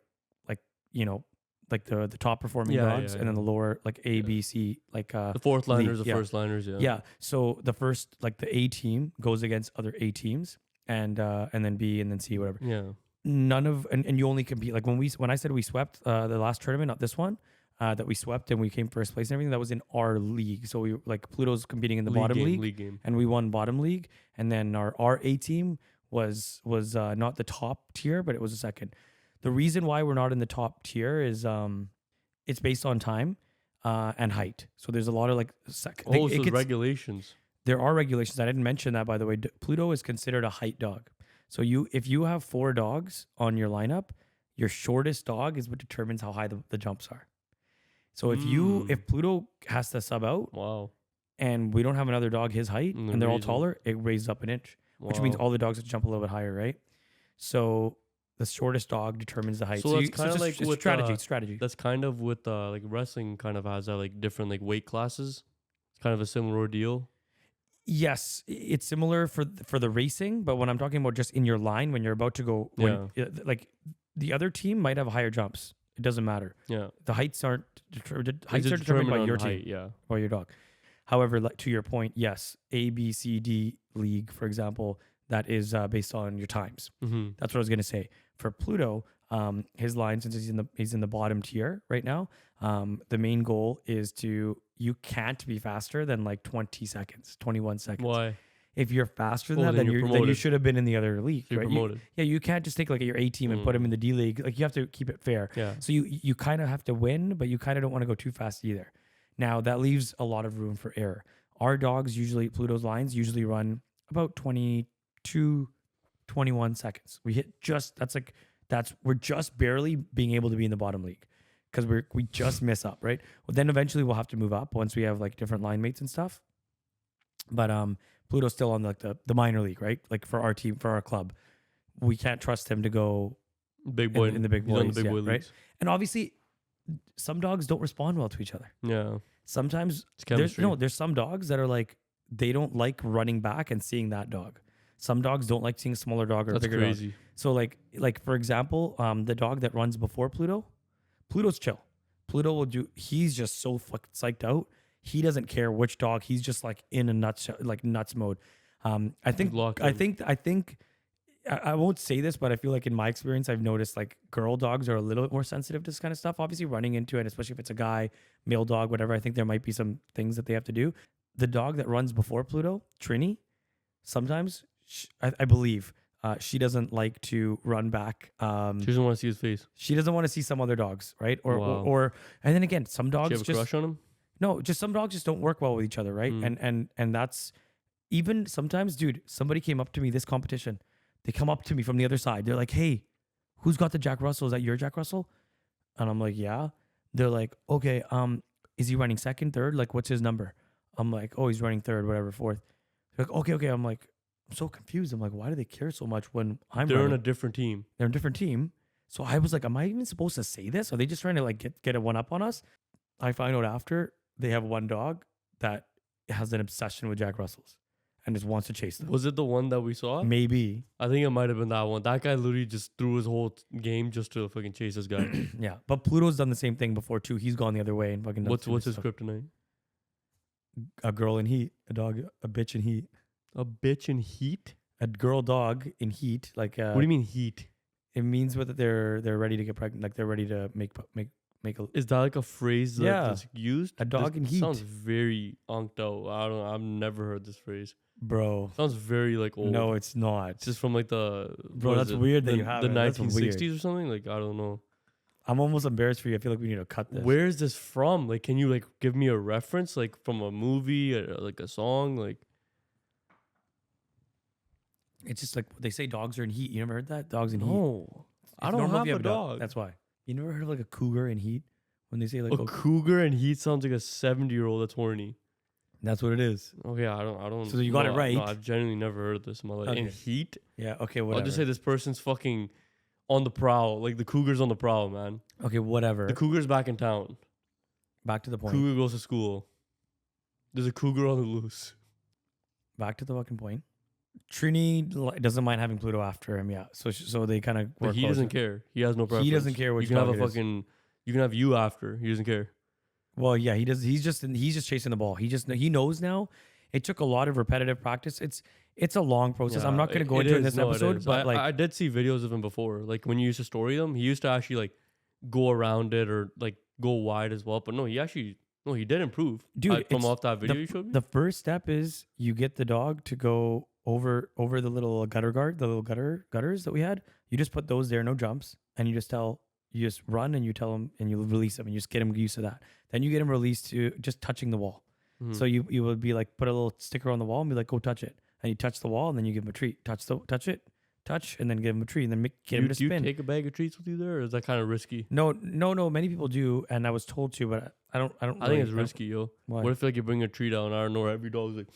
like the top performing Yeah, dogs, yeah, and then the yeah. lower like A, Yeah. B, C, like The fourth liners, the yeah. first liners, yeah. Yeah. So the first, like the A team goes against other A teams, and then B, and then C, whatever. Yeah. None of and you only compete like when I said we swept the last tournament, not this one, that we swept and we came first place and everything. That was in our league. So we like Pluto's competing in the bottom League game. and we won bottom league. And then our A team was not the top tier, but it was a second. The reason why we're not in the top tier is it's based on time and height. So there's a lot of like Oh, so regulations. There are regulations. I didn't mention that, by the way. Pluto is considered a height dog. So if you have 4 dogs on your lineup, your shortest dog is what determines how high the jumps are. So if Pluto has to sub out, wow, and we don't have another dog his height, and they're all raising. taller, it raises up an inch, which means all the dogs have to jump a little bit higher, right? So the shortest dog determines the height. So it's kind of like it's with strategy. That's kind of with like wrestling kind of has that like different like weight classes. It's kind of a similar ordeal. Yes, it's similar for the racing, but when I'm talking about just in your line when you're about to go, like the other team might have higher jumps. It doesn't matter. Yeah, the heights aren't heights are determined by your height, team, yeah, or your dog. However, like to your point, yes, A, B, C, D league, for example, that is based on your times. Mm-hmm. That's what I was gonna say. For Pluto, his line, since he's in the bottom tier right now, the main goal is you can't be faster than like 20 seconds, 21 seconds. Why? If you're faster than that, then then you're you promoted. should have been in the other league, So you're right? promoted. You can't just take like your A team and put him in the D league. Like you have to keep it fair. Yeah. So you kind of have to win, but you kind of don't want to go too fast either. Now that leaves a lot of room for error. Our dogs Pluto's lines usually run about 22, 21 seconds. We hit we're just barely being able to be in the bottom league because we just miss up, right? Well, then eventually we'll have to move up once we have like different line mates and stuff. But Pluto's still on like the minor league, right? Like for our team, for our club, we can't trust him to go Big boy in the big boys, on the big boy right? leagues. And obviously, some dogs don't respond well to each other. Yeah, Sometimes it's chemistry. there's some dogs that are like they don't like running back and seeing that dog. Some dogs don't like seeing a smaller dog or a That's bigger crazy. dog. So like for example, the dog that runs before Pluto's chill. Pluto will he's just so fucking psyched out. He doesn't care which dog. He's just like in a nuts mode. I think I won't say this, but I feel like in my experience, I've noticed like girl dogs are a little bit more sensitive to this kind of stuff. Obviously running into it, especially if it's a guy, male dog, whatever. I think there might be some things that they have to do. The dog that runs before Pluto, Trini, sometimes I believe she doesn't like to run back. She doesn't want to see his face. She doesn't want to see some other dogs, right? Wow. Or and then again, some dogs Do you have a crush on him? no, just some dogs just don't work well with each other, right? And that's even sometimes, dude. Somebody came up to me this competition. They come up to me from the other side. They're like, "Hey, who's got the Jack Russell? Is that your Jack Russell?" And I'm like, "Yeah." They're like, "Okay, is he running second, third? Like, what's his number?" I'm like, "Oh, he's running third, whatever, fourth." They're like, "Okay." I'm like, I'm so confused. I'm like, why do they care so much when They're running? in a different team. They're in a different team. So I was like, am I even supposed to say this? Are they just trying to like get a one up on us? I find out after they have one dog that has an obsession with Jack Russells and just wants to chase them. Was it the one that we saw? Maybe. I think it might have been that one. That guy literally just threw his whole game just to fucking chase this guy. Yeah. But Pluto's done the same thing before too. He's gone the other way and fucking done What's stupid his stuff. kryptonite? A girl in heat. A dog, a bitch in heat. A bitch in heat? A girl dog in heat. Like What do you mean heat? It means that they're ready to get pregnant. Like they're ready to make a Is that like a phrase that's used? A dog in heat. Sounds very onked out. I've never heard this phrase. Bro. Sounds very like old. No, it's not. It's just from like the Bro, that's weird that you have the it. That's 1960s weird. or something. Like I don't know. I'm almost embarrassed for you. I feel like we need to cut this. Where is this from? Like, can you like give me a reference, like from a movie, or, like a song, like? It's just like they say dogs are in heat. You never heard that? Dogs in heat. No, I It's don't normal have if you a dog. That's why. You never heard of like a cougar in heat? When they say like A cougar in heat sounds like a 70-year-old that's horny. that's what it is. Okay, I don't. So you got it right. No, I've genuinely never heard this in my life. In Okay. heat, Yeah. Okay. Whatever. I'll just say this person's fucking on the prowl. Like the cougar's on the prowl, man. Okay. Whatever. The cougar's back in town. Back to the point. Cougar goes to school. There's a cougar on the loose. Back to the fucking point. Trini doesn't mind having Pluto after him. Yeah. So they kind of But work he closer. doesn't care. He has no preference. He doesn't care which You can have dog a it is. fucking You can have you after. He doesn't care. Well, yeah, he does. He's just chasing the ball. He knows now. It took a lot of repetitive practice. It's a long process. I'm not going to go into it in this episode, but like I did see videos of him before. Like when you used to story them, he used to actually like go around it or like go wide as well. But no, he did improve. Dude, from off that video you showed me. The first step is you get the dog to go over the little the little gutters that we had. You just put those there, no jumps, and you just run and you tell him and you release him and you just get him used to that. Then you get him released to just touching the wall. Mm-hmm. So you would be like, put a little sticker on the wall and be like, go touch it. And you touch the wall and then you give him a treat. Touch it, and then give him a treat and then get him to spin. Do you take a bag of treats with you there, or is that kind of risky? No. Many people do, and I was told to, but I don't. I think it's risky, yo. Why? What if like you bring a treat out and I don't know, every dog's like,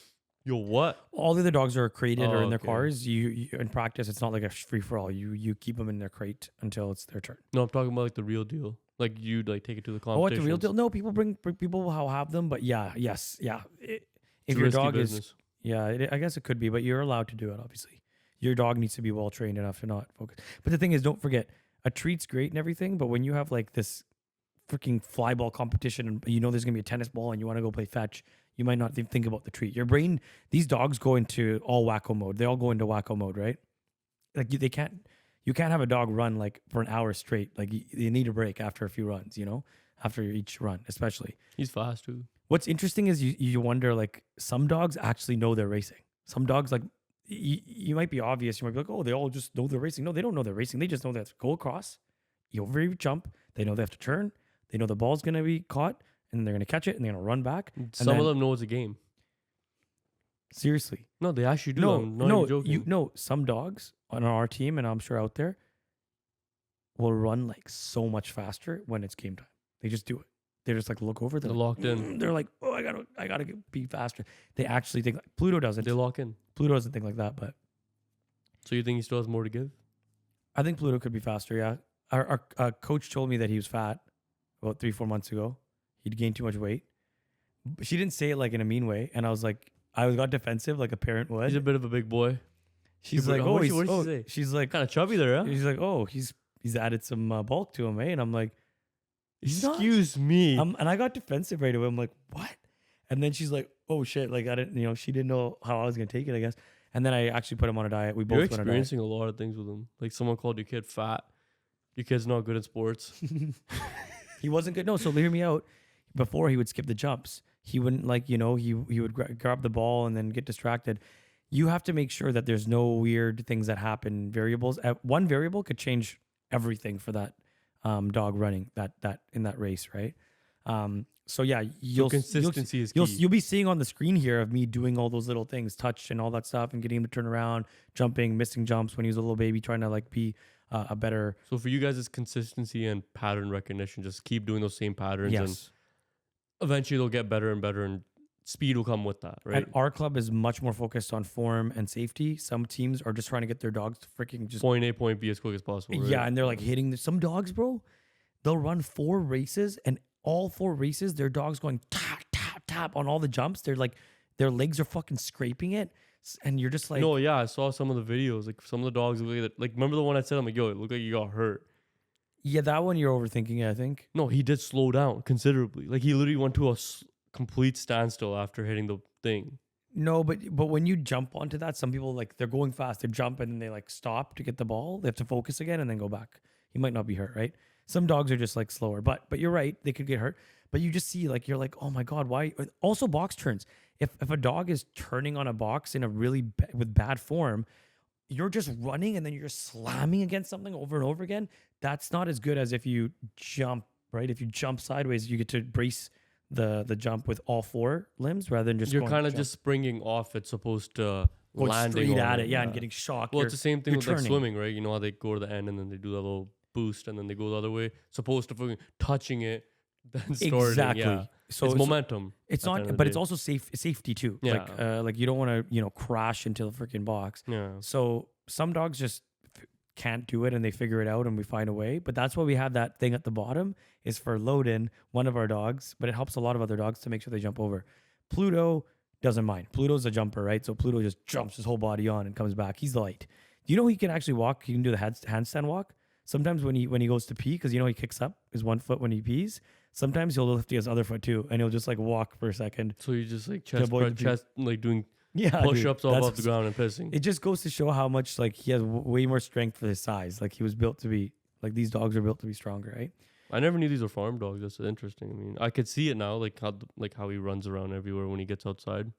yo, what? All the other dogs are crated or in their okay. cars. You in practice, it's not like a free for all. You keep them in their crate until it's their turn. No, I'm talking about like the real deal. Like you'd like take it to the competition. Oh, what the real deal? No, people bring people will have them, but yeah. If your dog business. I guess it could be, but you're allowed to do it. Obviously, your dog needs to be well trained enough to not focus. But the thing is, don't forget, a treat's great and everything, but when you have like this freaking flyball competition and you know there's gonna be a tennis ball and you want to go play fetch, you might not think about the treat. Your brain, these dogs go into all wacko mode. They all go into wacko mode, right? Like you can't have a dog run like for an hour straight. Like you need a break after a few runs, after each run, especially. He's fast too. What's interesting is you wonder, like, some dogs actually know they're racing. Some dogs, like, you might be obvious. You might be like, oh, they all just know they're racing. No, they don't know they're racing. They just know they have to go across, over every jump. They know they have to turn. They know the ball's going to be caught, and then they're going to catch it, and they're going to run back. Some of them know it's a game. Seriously. No, they actually do. I'm not even joking. Some dogs on our team, and I'm sure out there, will run, like, so much faster when it's game time. They just do it. They're just like, look over. They're locked in. They're like, oh, I gotta be faster. They actually think like, Pluto doesn't. They lock in. Pluto doesn't think like that, but. So you think he still has more to give? I think Pluto could be faster. Yeah, our coach told me that he was fat about 3-4 months ago. He'd gained too much weight. But she didn't say it like in a mean way, and I was like, I got defensive like a parent would. He's a bit of a big boy. She's like, oh, what did she say? She's like, kind of chubby there, huh? She's like, oh, he's added some bulk to him, eh? And I'm like. Excuse me. And I got defensive right away. I'm like, what? And then she's like, oh shit. Like I didn't, she didn't know how I was going to take it, I guess. And then I actually put him on a diet. We both went on a diet. You're experiencing a lot of things with him. Like someone called your kid fat. Your kid's not good at sports. He wasn't good. No, so hear me out. Before he would skip the jumps. He wouldn't he would grab the ball and then get distracted. You have to make sure that there's no weird things that happen. Variables. One variable could change everything for that dog running that in that race, right? So yeah, consistency is key. You'll be seeing on the screen here of me doing all those little things, touch and all that stuff, and getting him to turn around, jumping, missing jumps when he was a little baby, trying to like be a better. So for you guys, it's consistency and pattern recognition. Just keep doing those same patterns, and eventually they'll get better and better, and speed will come with that, right? And our club is much more focused on form and safety. Some teams are just trying to get their dogs to freaking just point A, point B as quick as possible. Right? Yeah, and they're like hitting some dogs, bro. They'll run 4 races, and all 4 races, their dog's going tap, tap, tap on all the jumps. They're like, their legs are fucking scraping it, and you're just like, no, yeah, I saw some of the videos. Like some of the dogs, like remember the one I said, I'm like, yo, it looked like you got hurt. Yeah, that one you're overthinking it, I think. No, he did slow down considerably. Like he literally went to a complete standstill after hitting the thing. No, but when you jump onto that, some people like they're going fast, they jump and then they like stop to get the ball. They have to focus again and then go back. He might not be hurt, right? Some dogs are just like slower, but you're right, they could get hurt. But you just see like you're like, oh my god, why? Also, box turns. If a dog is turning on a box in a really with bad form, you're just running and then you're slamming against something over and over again. That's not as good as if you jump, right? If you jump sideways, you get to brace the jump with all 4 limbs rather than just you're kind of just springing off. It's supposed to going landing straight at it, and getting shocked. Well, it's the same thing with like swimming, right? You know how they go to the end and then they do that little boost and then they go the other way. Supposed to fucking touching it, then starting. Exactly. Yeah. So it's momentum. It's not, but it's also safety too. Yeah. Like you don't want to crash into the freaking box. Yeah. So some dogs just can't do it and they figure it out and we find a way. But that's why we have that thing at the bottom is for load in one of our dogs, but it helps a lot of other dogs to make sure they jump over. Pluto doesn't mind. Pluto's a jumper, right? So Pluto just jumps his whole body on and comes back. He's light. Do you know he can actually walk? He can do the handstand walk. Sometimes when he goes to pee, because he kicks up his one foot when he pees. Sometimes he'll lift his other foot too, and he'll just like walk for a second. So you just like avoid the pee. chest, like doing Yeah, push-ups dude, off the ground and pissing. It just goes to show how much like he has way more strength for his size. Like he was built to be like these dogs are built to be stronger, right? I never knew these were farm dogs. That's interesting. I mean, I could see it now, like how he runs around everywhere when he gets outside.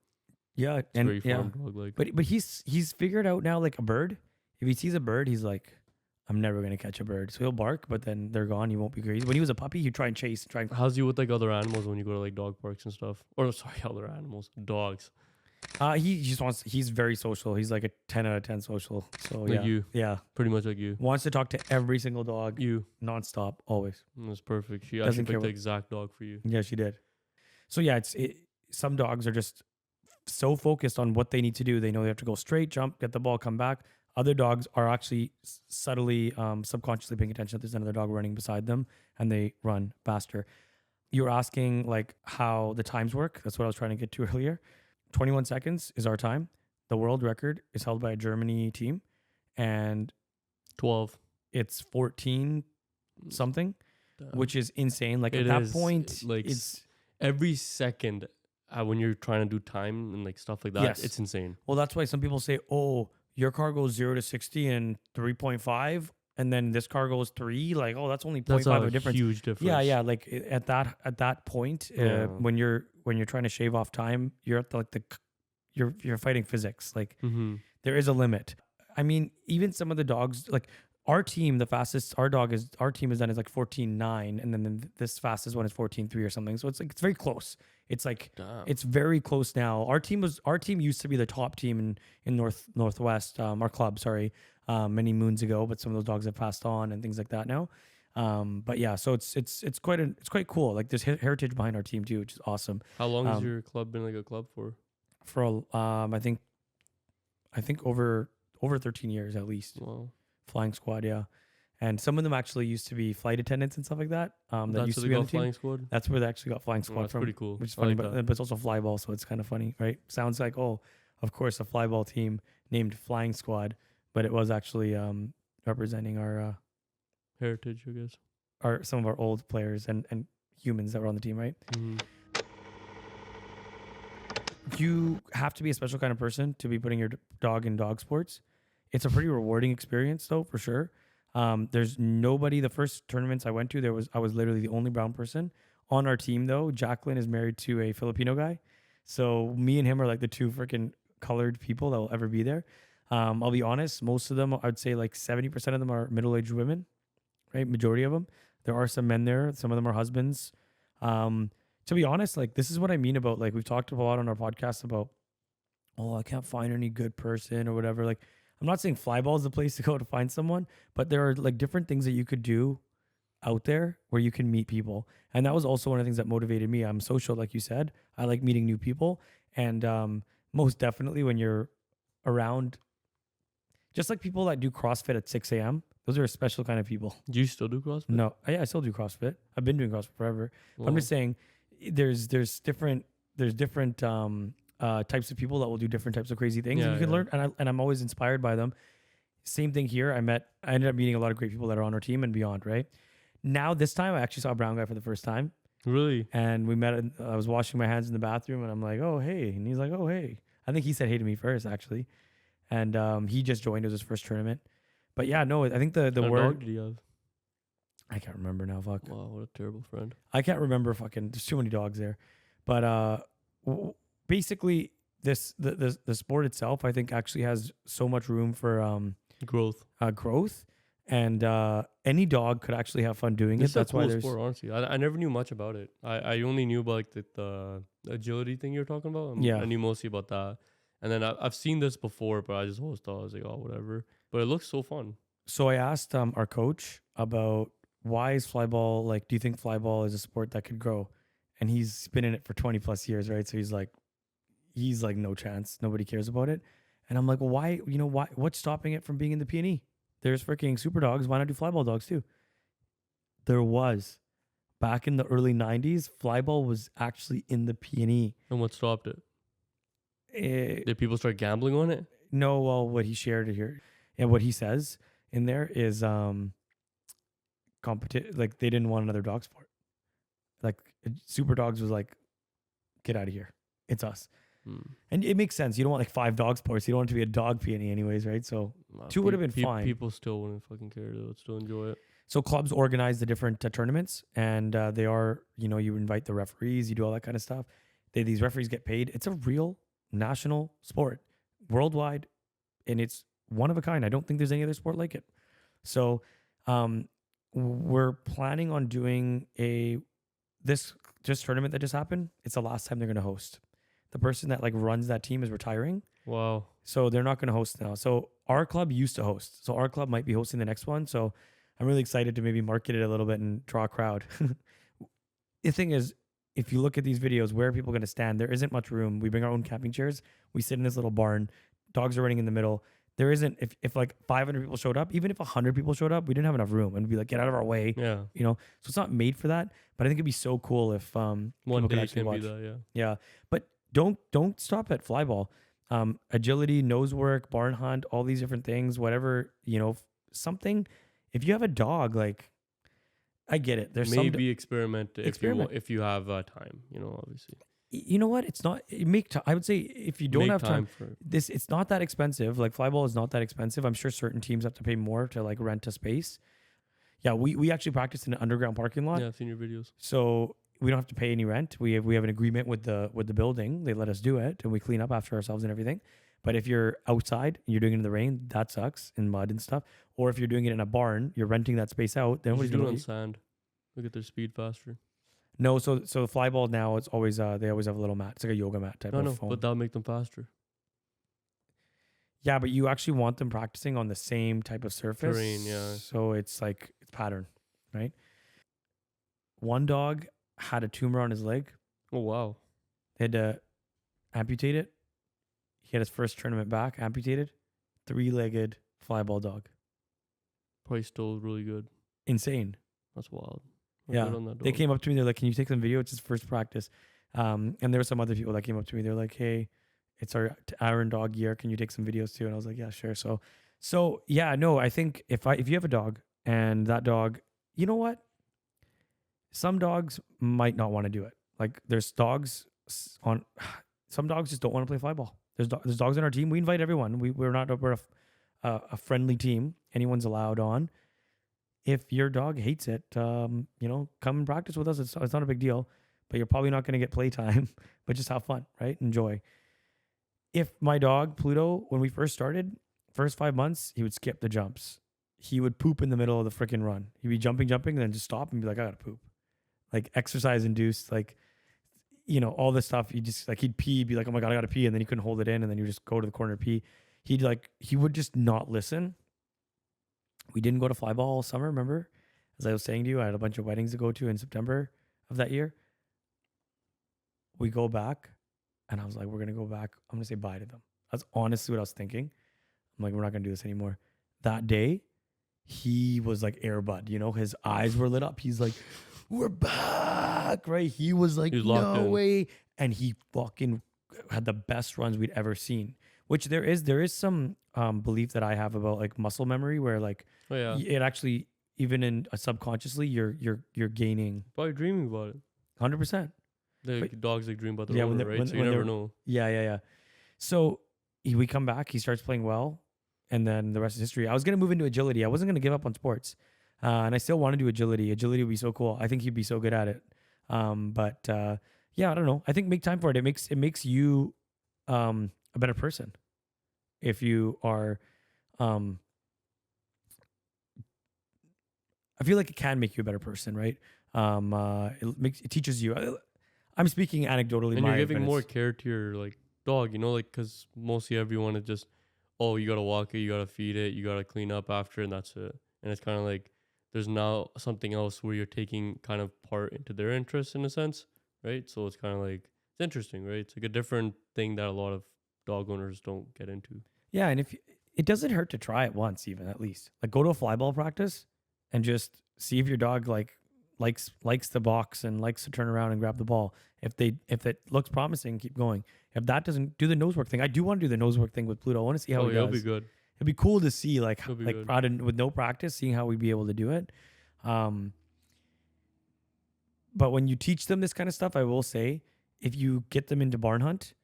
Yeah, It's and very farm dog like. but he's figured out now like a bird. If he sees a bird, he's like, I'm never gonna catch a bird. So he'll bark, but then they're gone. He won't be crazy. When he was a puppy, he'd try and chase, How's he with like other animals when you go to like dog parks and stuff? Or sorry, other animals, dogs. He just wants. He's very social. He's like a 10 out of 10 social. So Like you. Yeah. Pretty much like you. Wants to talk to every single dog. You. Nonstop, always. That's perfect. She Doesn't actually care picked the what- exact dog for you. Yeah, she did. So yeah, some dogs are just so focused on what they need to do. They know they have to go straight, jump, get the ball, come back. Other dogs are actually subtly, subconsciously paying attention that there's another dog running beside them, and they run faster. You were asking like how the times work. That's what I was trying to get to earlier. 21 seconds is our time. The world record is held by a Germany team, and 12. it's 14 something, Damn. which is insane. Like It at that is, point, like, it's Every second when you're trying to do time and like stuff like that, Yes. it's insane. well, that's why some people say, "Oh, your car goes 0 to 60 in 3.5, and then this car goes 3." Like, oh, that's only 0.5 That's of a difference. huge difference. Yeah. Like at that point, Yeah. when you're trying to shave off time, you're at you're fighting physics. Like Mm-hmm. there is a limit. I mean, even some of the dogs, like our team, our team is done is like 14.9, and then this fastest one is 14.3 or something. So it's like it's very close. It's like Damn. it's very close now. Our team used to be the top team in Northwest, our club, sorry, many moons ago, but some of those dogs have passed on and things like that now. But yeah, so it's quite cool. Like there's heritage behind our team too, which is awesome. How long has your club been like a club for? For I think over 13 years at least. Wow. Flying squad, yeah. And some of them actually used to be flight attendants and stuff like that. That That's used what to they be on got the team. flying squad. That's where they actually got flying Oh, squad that's from. pretty cool. Which is I funny, like but it's also flyball, so it's kind of funny, right? Sounds like, oh, of course, a flyball team named Flying Squad, but it was actually representing our Heritage, I guess. some of our old players and humans that were on the team, right? Mm-hmm. You have to be a special kind of person to be putting your dog in dog sports. It's a pretty rewarding experience, though, for sure. There's nobody. The first tournaments I went to, I was literally the only brown person on our team. Though Jacqueline is married to a Filipino guy, so me and him are like the two freaking colored people that will ever be there. I'll be honest, most of them, I'd say like 70% of them are middle-aged women, right? Majority of them. There are some men there. Some of them are husbands. To be honest, like this is what I mean about like we've talked a lot on our podcast about, oh, I can't find any good person or whatever. Like I'm not saying flyball is the place to go to find someone, but there are like different things that you could do out there where you can meet people. And that was also one of the things that motivated me. I'm social, like you said. I like meeting new people. And most definitely when you're around, just like people that do CrossFit at 6 a.m., those are a special kind of people. Do you still do CrossFit? No, I still do CrossFit. I've been doing CrossFit forever. Wow. I'm just saying there's different types of people that will do different types of crazy things, and you can learn. And I'm always inspired by them. Same thing here. I ended up meeting a lot of great people that are on our team and beyond. Right now, this time I actually saw a brown guy for the first time, Really? and we met. I was washing my hands in the bathroom, and I'm like, "Oh hey," and he's like, "Oh hey." I think he said hey to me first, actually, and he just joined. It was his first tournament. But yeah, no, I think the What kind of word dog did he have? I can't remember now. Fuck. Wow, what a terrible friend. I can't remember fucking. There's too many dogs there, but basically, the sport itself, I think, actually has so much room for Growth. growth, and any dog could actually have fun doing This it. That's is a why cool there's sport, honestly. I never knew much about it. I only knew about like the agility thing you're talking about. Yeah. I knew mostly about that. And then I've seen this before, but I just always thought, I was like, oh, whatever. But it looks so fun. So I asked our coach about why is flyball like? Do you think flyball is a sport that could grow? And he's been in it for 20 plus years, right? So he's like, no chance. Nobody cares about it. And I'm like, well, why? You know, why? What's stopping it from being in the P&E? There's freaking SuperDogs. Why not do flyball dogs too? There was. Back in the early 90s, flyball was actually in the P&E. And what stopped it? Did people start gambling on it? No, well, what he shared here and what he says in there is like they didn't want another dog sport. Like SuperDogs was like, get out of here. It's us. And it makes sense. You don't want like 5 dog sports. You don't want it to be a dog peony anyways, right? So 2 would have been fine. People still wouldn't fucking care. They would still enjoy it. So clubs organize the different tournaments, and they are, you invite the referees, you do all that kind of stuff. These referees get paid. It's a real national sport worldwide, and it's one of a kind. I don't think there's any other sport like it. So we're planning on doing this tournament that just happened. It's the last time they're going to host. The person that like runs that team is retiring. Wow. So they're not going to host now. So our club used to host. So our club might be hosting the next one. So I'm really excited to maybe market it a little bit and draw a crowd. The thing is, if you look at these videos, where are people going to stand? There isn't much room. We bring our own camping chairs. We sit in this little barn. Dogs are running in the middle. There isn't, if like 500 people showed up, even if 100 people showed up, we didn't have enough room. And we'd be like, get out of our way. Yeah. So it's not made for that. But I think it'd be so cool if one people could day actually can watch. be that, Yeah. But don't stop at flyball. Agility, nose work, barn hunt, all these different things, whatever, something. If you have a dog, like, I get it. There's maybe experiment if you have time, obviously. You know what? It's not. I would say if you don't have time for this, it's not that expensive. Like flyball is not that expensive. I'm sure certain teams have to pay more to like rent a space. Yeah, we actually practice in an underground parking lot. Yeah, I've seen your videos. So we don't have to pay any rent. We have an agreement with the building. They let us do it, and we clean up after ourselves and everything. But if you're outside and you're doing it in the rain, that sucks, in mud and stuff. Or if you're doing it in a barn, you're renting that space out. Then nobody's do it gonna on sand. Look at their speed faster. No, so flyball now it's always they always have a little mat. It's like a yoga mat type of foam. But that'll make them faster. Yeah, but you actually want them practicing on the same type of surface. Terrain, yeah. So it's like it's pattern, right? One dog had a tumor on his leg. Oh wow. They had to amputate it. He had his first tournament back, amputated, 3-legged flyball dog. Probably still really good. Insane. That's wild. Yeah, they came up to me. They're like, "Can you take some video? It's his first practice." And there were some other people that came up to me. They're like, "Hey, it's our Aaron dog year. Can you take some videos too?" And I was like, "Yeah, sure." So yeah, no, I think if you have a dog and that dog, you know what? Some dogs might not want to do it. Like there's dogs some dogs just don't want to play flyball. There's dogs on our team. We invite everyone. We're a friendly team. Anyone's allowed on. If your dog hates it, come and practice with us. It's not a big deal, but you're probably not going to get playtime, but just have fun, right? Enjoy. If my dog, Pluto, when we first started, first 5 months, he would skip the jumps. He would poop in the middle of the freaking run. He'd be jumping, and then just stop and be like, I got to poop. Like exercise induced, like, all this stuff. He just like, he'd pee, be like, oh my God, I got to pee. And then he couldn't hold it in. And then you just go to the corner pee. He would just not listen. We didn't go to flyball all summer, remember? As I was saying to you, I had a bunch of weddings to go to in September of that year. We go back, and I was like, we're going to go back. I'm going to say bye to them. That's honestly what I was thinking. I'm like, we're not going to do this anymore. That day, he was like Air Bud, his eyes were lit up. He's like, we're back, right? He was like, no way. And he fucking had the best runs we'd ever seen. Which there is some belief that I have about like muscle memory, where like it actually, even in subconsciously, you're gaining. Probably dreaming about it. 100%. The dogs like dream about the owner, right? So you never know. Yeah. So we come back, he starts playing well, and then the rest is history. I was gonna move into agility. I wasn't gonna give up on sports, and I still want to do agility. Agility would be so cool. I think he'd be so good at it. But I don't know. I think make time for it. It makes you a better person if you are I feel like it can make you a better person, right? It teaches you. I'm speaking anecdotally, and you're giving more care to your like dog, because mostly everyone is just, oh, you gotta walk it, you gotta feed it, you gotta clean up after, and that's it. And it's kind of like there's now something else where you're taking kind of part into their interests in a sense, right? So it's kind of like it's interesting, right? It's like a different thing that a lot of dog owners don't get into. Yeah, and it doesn't hurt to try it once, even at least. Like go to a flyball practice and just see if your dog likes the box and likes to turn around and grab the ball. If it looks promising, keep going. If that doesn't, do the nose work thing. I do want to do the nose work thing with Pluto. I want to see how he does. It'll be good. It'd be cool to see with no practice, seeing how we'd be able to do it. But when you teach them this kind of stuff, I will say, if you get them into barn hunt,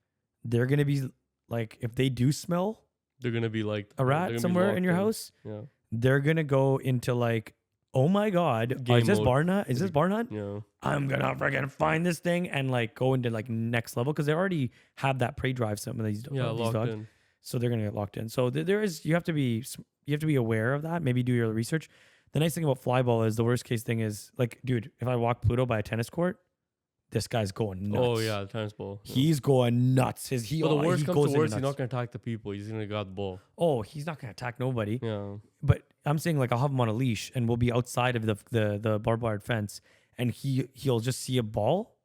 they're gonna be like, if they do smell They're gonna be like a rat somewhere in your house, Yeah. they're gonna go into like, oh my god, Game is this mode. barn hunt? Is this barn hunt? Yeah. I'm gonna freaking find this thing and like go into like next level because they already have that prey drive. Some of these, Yeah. these Locked dogs, in. so they're gonna get locked in. So there is, you have to be aware of that. Maybe do your research. The nice thing about flyball is the worst case thing is like, dude, if I walk Pluto by a tennis court, this guy's going nuts. Oh yeah, the tennis ball. Yeah. He's going nuts. But the worst comes to worst, he's not gonna attack the people. He's gonna grab the ball. Oh, he's not gonna attack nobody. Yeah. But I'm saying like I'll have him on a leash and we'll be outside of the barbed wire fence and he'll just see a ball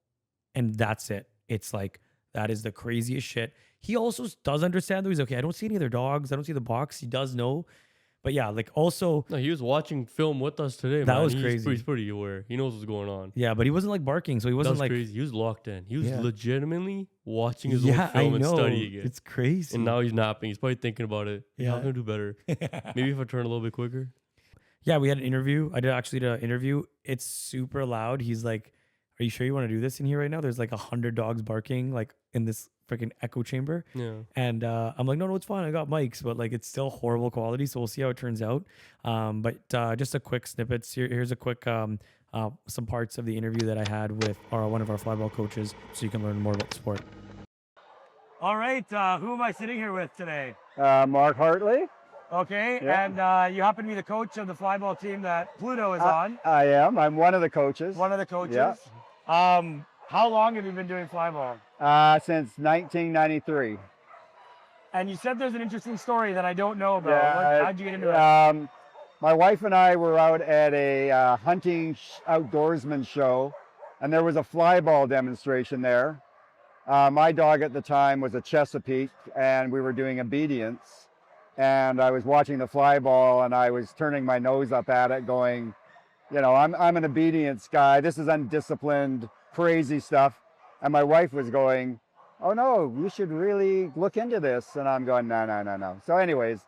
and that's it. It's like that is the craziest shit. He also does understand though. He's okay. I don't see any other dogs. I don't see the box. He does know. But yeah, like also No, he was watching film with us today. That man. was crazy. He's pretty aware. He knows what's going on. yeah, but he wasn't like barking, so he That wasn't was like crazy. He was locked in. He was Yeah. legitimately watching his own yeah, I film and know. studying it. It's crazy. And now he's napping. He's probably thinking about it. Yeah, Yeah. I'm gonna do better. Maybe if I turn a little bit quicker. Yeah, we had an interview. I did actually did an interview. It's super loud. He's like, "Are you sure you want to do this in here right now?" There's like 100 dogs barking like in this freaking echo chamber. Yeah. And I'm like, no, it's fine. I got mics, but like it's still horrible quality. So we'll see how it turns out. But just a quick snippets. Here's a quick some parts of the interview that I had with one of our flyball coaches, so you can learn more about the sport. All right, who am I sitting here with today? Mark Hartley. Okay, Yeah. and you happen to be the coach of the flyball team that Pluto is on. I am. I'm one of the coaches. One of the coaches. Yeah. How long have you been doing flyball? Since 1993. And you said there's an interesting story that I don't know about. How'd you get into it? My wife and I were out at a hunting outdoorsman show, and there was a flyball demonstration there. My dog at the time was a Chesapeake, and we were doing obedience. And I was watching the flyball, and I was turning my nose up at it, going, you know, I'm an obedience guy. This is undisciplined, crazy stuff. And my wife was going, oh no, you should really look into this. And I'm going, no. So anyways,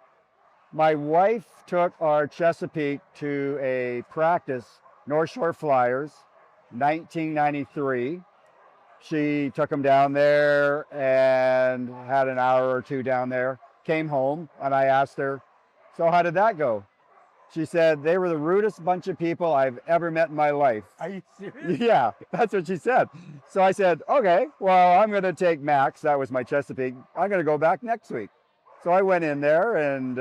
my wife took our Chesapeake to a practice, North Shore Flyers, 1993. She took him down there and had an hour or two down there, came home, and I asked her, so how did that go? She said, they were the rudest bunch of people I've ever met in my life. Are you serious? Yeah, that's what she said. So I said, okay, well, I'm going to take Max. That was my Chesapeake. I'm going to go back next week. So I went in there and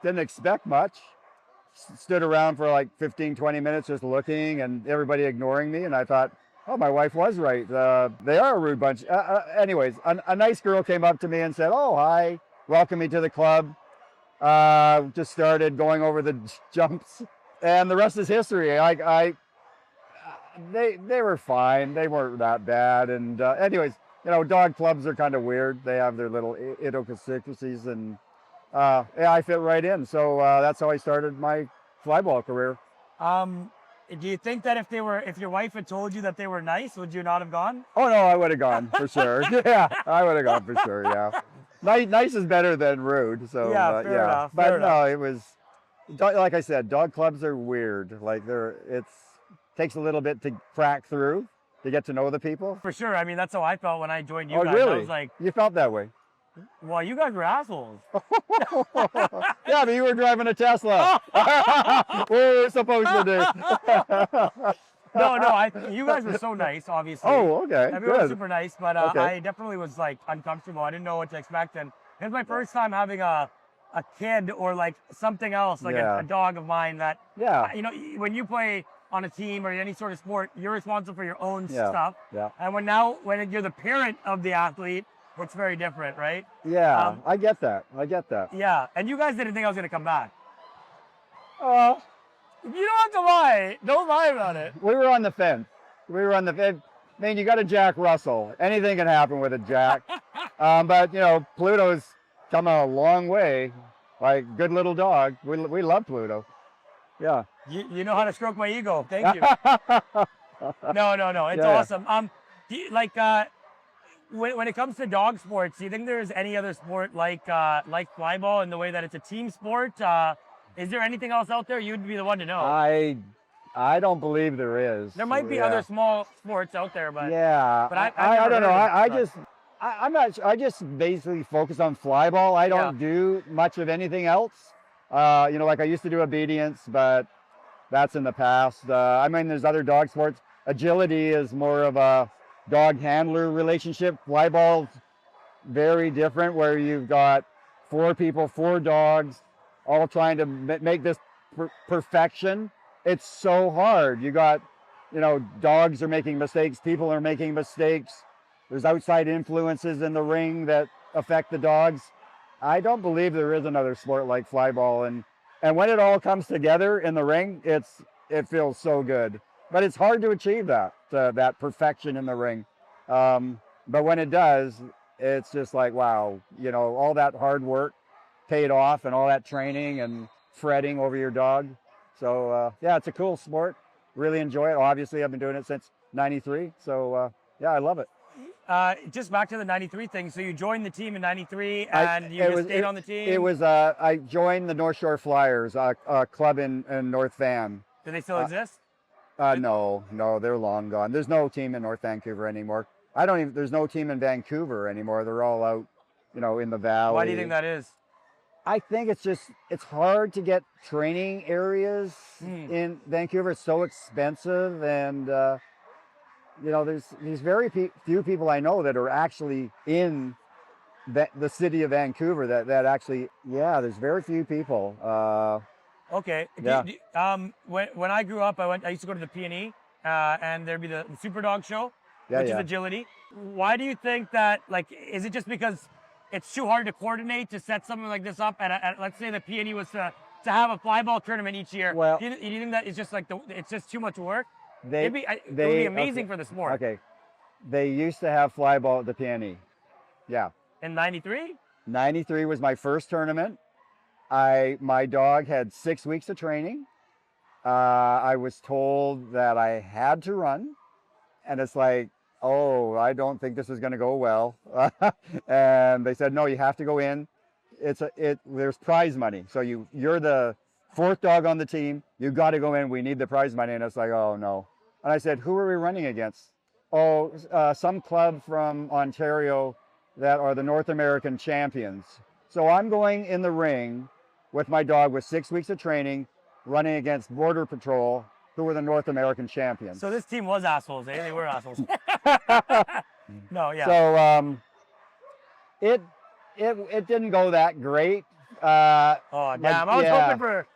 didn't expect much. Stood around for like 15, 20 minutes just looking and everybody ignoring me. And I thought, oh, my wife was right. They are a rude bunch. Anyways, a nice girl came up to me and said, oh, hi, welcome me to the club. Just started going over the jumps, and the rest is history. They were fine. They weren't that bad. And anyways, you know, dog clubs are kind of weird. They have their little idiosyncrasies, and yeah, I fit right in. So that's how I started my flyball career. Do you think that if your wife had told you that they were nice, would you not have gone? Oh no, I would have gone for sure. Yeah, I would have gone for sure. Yeah. Nice is better than rude. So Yeah, fair enough, But fair no, it was like I said, dog clubs are weird. Like takes a little bit to crack through to get to know the people. For sure. I mean, that's how I felt when I joined you Oh guys. really? I was like, You felt that way? well, you guys were assholes. Yeah, but you were driving a Tesla. What were we supposed to do? No, you guys were so nice, obviously. Oh, okay. Everyone was Good. super nice, but Okay. I definitely was like uncomfortable. I didn't know what to expect, and it was my first time having a kid or like something else, like Yeah. a dog of mine that, Yeah. you know, when you play on a team or any sort of sport, you're responsible for your own Yeah. stuff. Yeah. And when you're the parent of the athlete, it's very different, right? Yeah. I get that. Yeah. And you guys didn't think I was going to come back. Uh, You don't have to lie. Don't lie about it. we were on the fence. I mean, you got a Jack Russell. Anything can happen with a Jack. But, you know, Pluto's come a long way. Like, good little dog. We love Pluto. Yeah. You know how to stroke my ego. Thank you. No. It's Yeah. awesome. When it comes to dog sports, do you think there's any other sport like flyball in the way that it's a team sport? Is there anything else out there? You'd be the one to know. I I don't believe there is. There might be Yeah. other small sports out there, but Yeah, but I've I never don't know. heard of I it, just, I'm not. I just basically focus on flyball. I don't do much of anything else. Like I used to do obedience, but that's in the past. I mean, there's other dog sports. Agility is more of a dog handler relationship. Flyball's very different, where you've got 4 people, 4 dogs, all trying to make this perfection. It's so hard. You got, dogs are making mistakes, people are making mistakes. There's outside influences in the ring that affect the dogs. I don't believe there is another sport like flyball, and when it all comes together in the ring, it feels so good. But it's hard to achieve that perfection in the ring. But when it does, it's just like, wow, all that hard work paid off, and all that training and fretting over your dog. So yeah, it's a cool sport. Really enjoy it. Obviously, I've been doing it since '93. So yeah, I love it. just back to the '93 thing. So you joined the team in '93, and you just stayed on the team. It was I joined the North Shore Flyers, a club in North Van. Do they still exist? No, they're long gone. There's no team in North Vancouver anymore. There's no team in Vancouver anymore. They're all out, in the valley. Why do you think that is? I think it's hard to get training areas in Vancouver. It's so expensive, and there's these very few people I know that are actually in the city of Vancouver that actually, there's very few people. Okay. Yeah. When I grew up, I used to go to the P&E, and there'd be the SuperDog show, which is agility. Why do you think that, is it just because it's too hard to coordinate to set something like this up at let's say the P&E was to have a flyball tournament each year? Well, do you think that it's just it's just too much work? it would be amazing for the sport. Okay. They used to have flyball at the P&E. Yeah. In '93? '93 was my first tournament. My dog had 6 weeks of training. I was told that I had to run, and it's like, oh, I don't think this is going to go well. And they said, no, you have to go in. There's prize money. So you're the 4th dog on the team. You got to go in. We need the prize money. And it's like, oh no. And I said, who are we running against? Oh, some club from Ontario that are the North American champions. So I'm going in the ring with my dog with 6 weeks of training, running against Border Patrol, who were the North American champions. So this team was assholes, eh? They were assholes. No, yeah. So it didn't go that great. Oh damn! I was hoping for.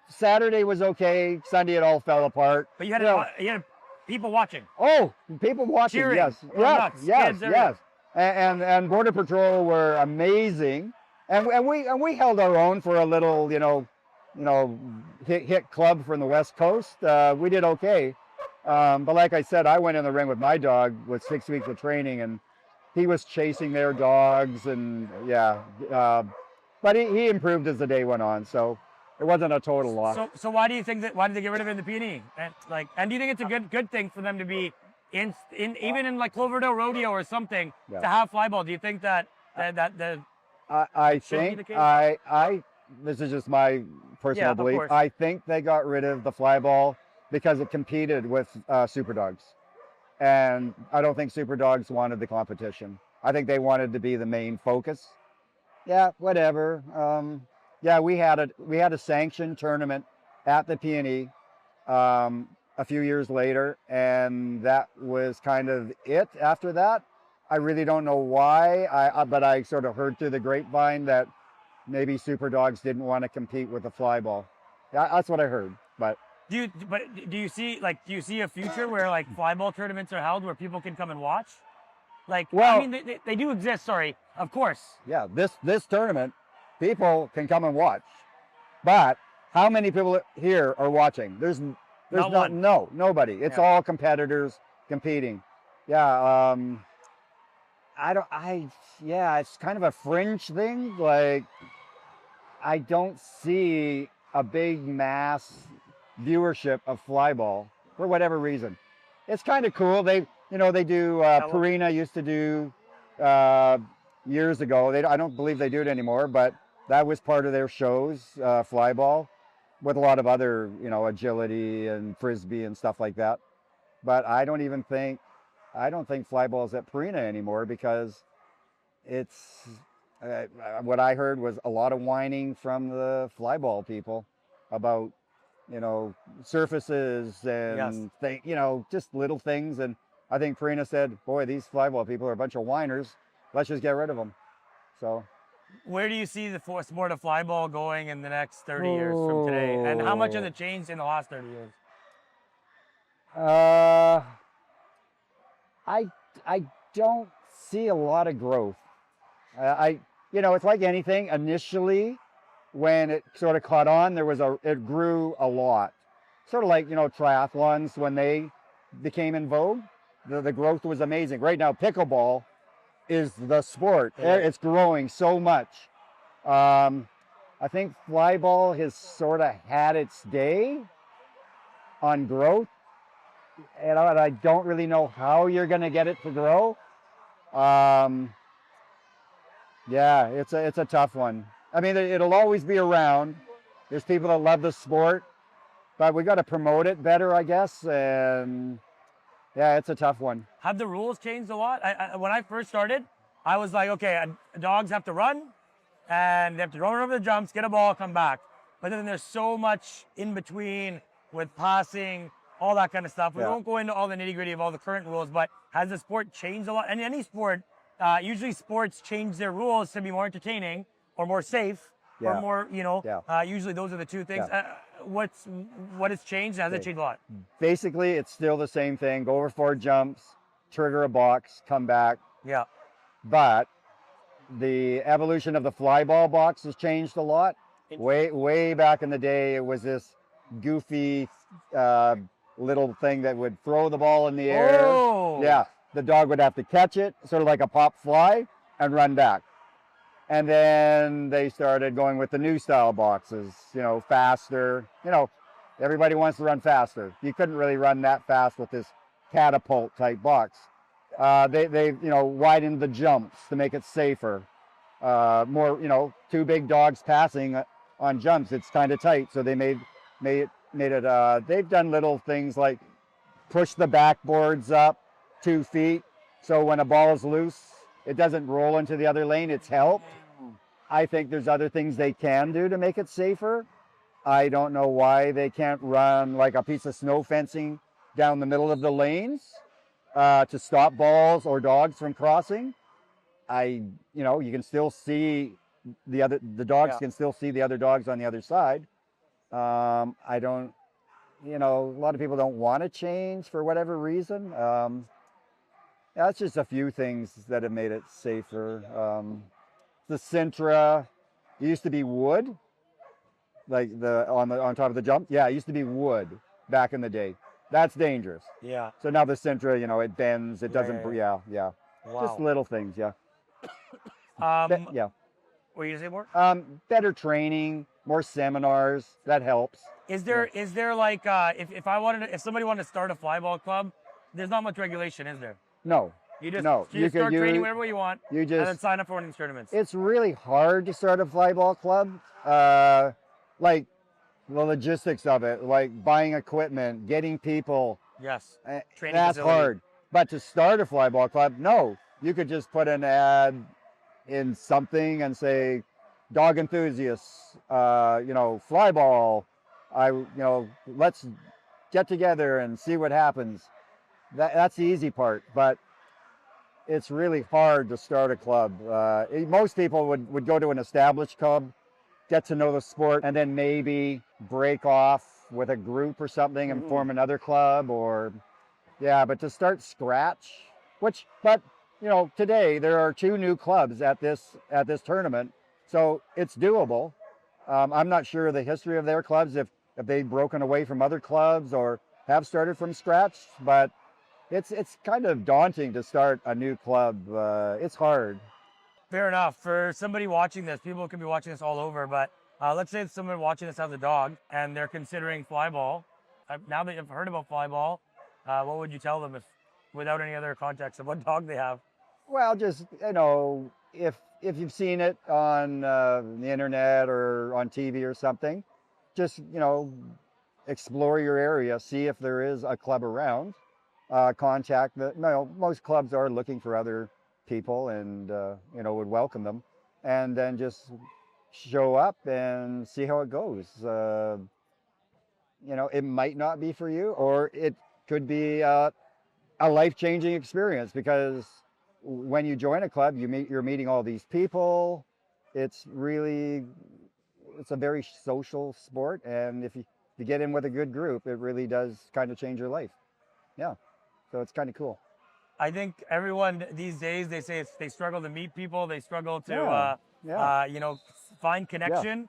Saturday was okay. Sunday it all fell apart. But you had people watching. Oh, people watching! Cheering. Yes, Nuts. Kids, yes. And Border Patrol were amazing, and we held our own for a little, hit club from the West Coast. We did okay, but like I said, I went in the ring with my dog with 6 weeks of training, and he was chasing their dogs, and but he improved as the day went on, so it wasn't a total loss. So why do you think why did they get rid of it in the P&E? And do you think it's a good thing for them to be in even in Cloverdale Rodeo or something to have flyball? Do you think that I think this is just my personal belief. I think they got rid of the flyball because it competed with SuperDogs, and I don't think SuperDogs wanted the competition. I think they wanted to be the main focus. Yeah, whatever. We had a sanctioned tournament at the P&E a few years later, and that was kind of it after that. I really don't know why, but I sort of heard through the grapevine that maybe SuperDogs didn't want to compete with the flyball. That's what I heard. But do you see a future where flyball tournaments are held where people can come and watch? I mean, they do exist. Sorry, of course. Yeah, this tournament, people can come and watch, but how many people here are watching? There's nobody. It's all competitors competing. Yeah. It's kind of a fringe thing. I don't see a big mass viewership of flyball for whatever reason. It's kind of cool. They do, Purina used to do years ago. I don't believe they do it anymore, but that was part of their shows, flyball. with a lot of other, agility and frisbee and stuff like that. But I don't think flyball's at Purina anymore because it's, what I heard was a lot of whining from the flyball people about, surfaces and just little things. And I think Purina said, boy, these flyball people are a bunch of whiners. Let's just get rid of them. So. Where do you see the sport of flyball going in the next 30 years from today? And how much has it changed in the last 30 years? I don't see a lot of growth. It's like anything. Initially, when it sort of caught on, it grew a lot. Sort of like, triathlons, when they became in vogue, the growth was amazing. Right now, pickleball is the sport. Yeah. It's growing so much. I think flyball has sort of had its day on growth. And I don't really know how you're going to get it to grow. Yeah, it's a tough one. I mean, it'll always be around. There's people that love the sport, but we got to promote it better, I guess. And yeah, it's a tough one. Have the rules changed a lot? When I first started, I was like, okay, dogs have to run, and they have to run over the jumps, get a ball, come back. But then there's so much in between with passing, all that kind of stuff. We won't go into all the nitty-gritty of all the current rules, but has the sport changed a lot? And any sport, usually sports change their rules to be more entertaining or more safe or more, usually those are the two things. Yeah. What has changed? Has it changed a lot? Basically, it's still the same thing. Go over 4 jumps, trigger a box, come back. Yeah. But the evolution of the flyball box has changed a lot. Way back in the day, it was this goofy little thing that would throw the ball in the air. Oh. Yeah, the dog would have to catch it, sort of like a pop fly, and run back. And then they started going with the new style boxes, faster. Everybody wants to run faster. You couldn't really run that fast with this catapult type box. They widened the jumps to make it safer. More, 2 big dogs passing on jumps, it's kind of tight. So they made it, they've done little things like push the backboards up 2 feet. So when a ball is loose, it doesn't roll into the other lane, it's helped. I think there's other things they can do to make it safer. I don't know why they can't run like a piece of snow fencing down the middle of the lanes to stop balls or dogs from crossing. You can still see the dogs can still see the other dogs on the other side. A lot of people don't want to change for whatever reason. That's just a few things that have made it safer. The Sintra, it used to be wood, like on top of the jump. Yeah, it used to be wood back in the day. That's dangerous. Yeah. So now the Sintra, it bends, it doesn't. Yeah. Wow. Just little things. Yeah. What were you gonna say more? Better training, more seminars. That helps. Is there like if somebody wanted to start a flyball club, there's not much regulation, is there? No. You just start training wherever you want, and then sign up for one of these tournaments. It's really hard to start a flyball club. Like the logistics of it, like buying equipment, getting people. Yes. Training that's facility. hard. But to start a flyball club, no. You could just put an ad in something and say, dog enthusiasts, flyball. Let's get together and see what happens. That's the easy part, but it's really hard to start a club. Most people would go to an established club, get to know the sport, and then maybe break off with a group or something and form another club but to start scratch, today there are 2 new clubs at this tournament, so it's doable. I'm not sure of the history of their clubs, if they've broken away from other clubs or have started from scratch, but it's kind of daunting to start a new club. It's hard. Fair enough. For somebody watching this, people can be watching this all over, but let's say someone watching this has a dog and they're considering flyball. Now that you've heard about flyball, what would you tell them without any other context of what dog they have? Well, just, if you've seen it on the internet or on TV or something, just, explore your area, see if there is a club around, contact most clubs are looking for other people and, would welcome them, and then just show up and see how it goes. It might not be for you, or it could be a life-changing experience, because when you join a club, you're meeting all these people. It's a very social sport, and if you get in with a good group, it really does kind of change your life. Yeah, so it's kind of cool. I think everyone these days, they say they struggle to meet people, they struggle to find connection.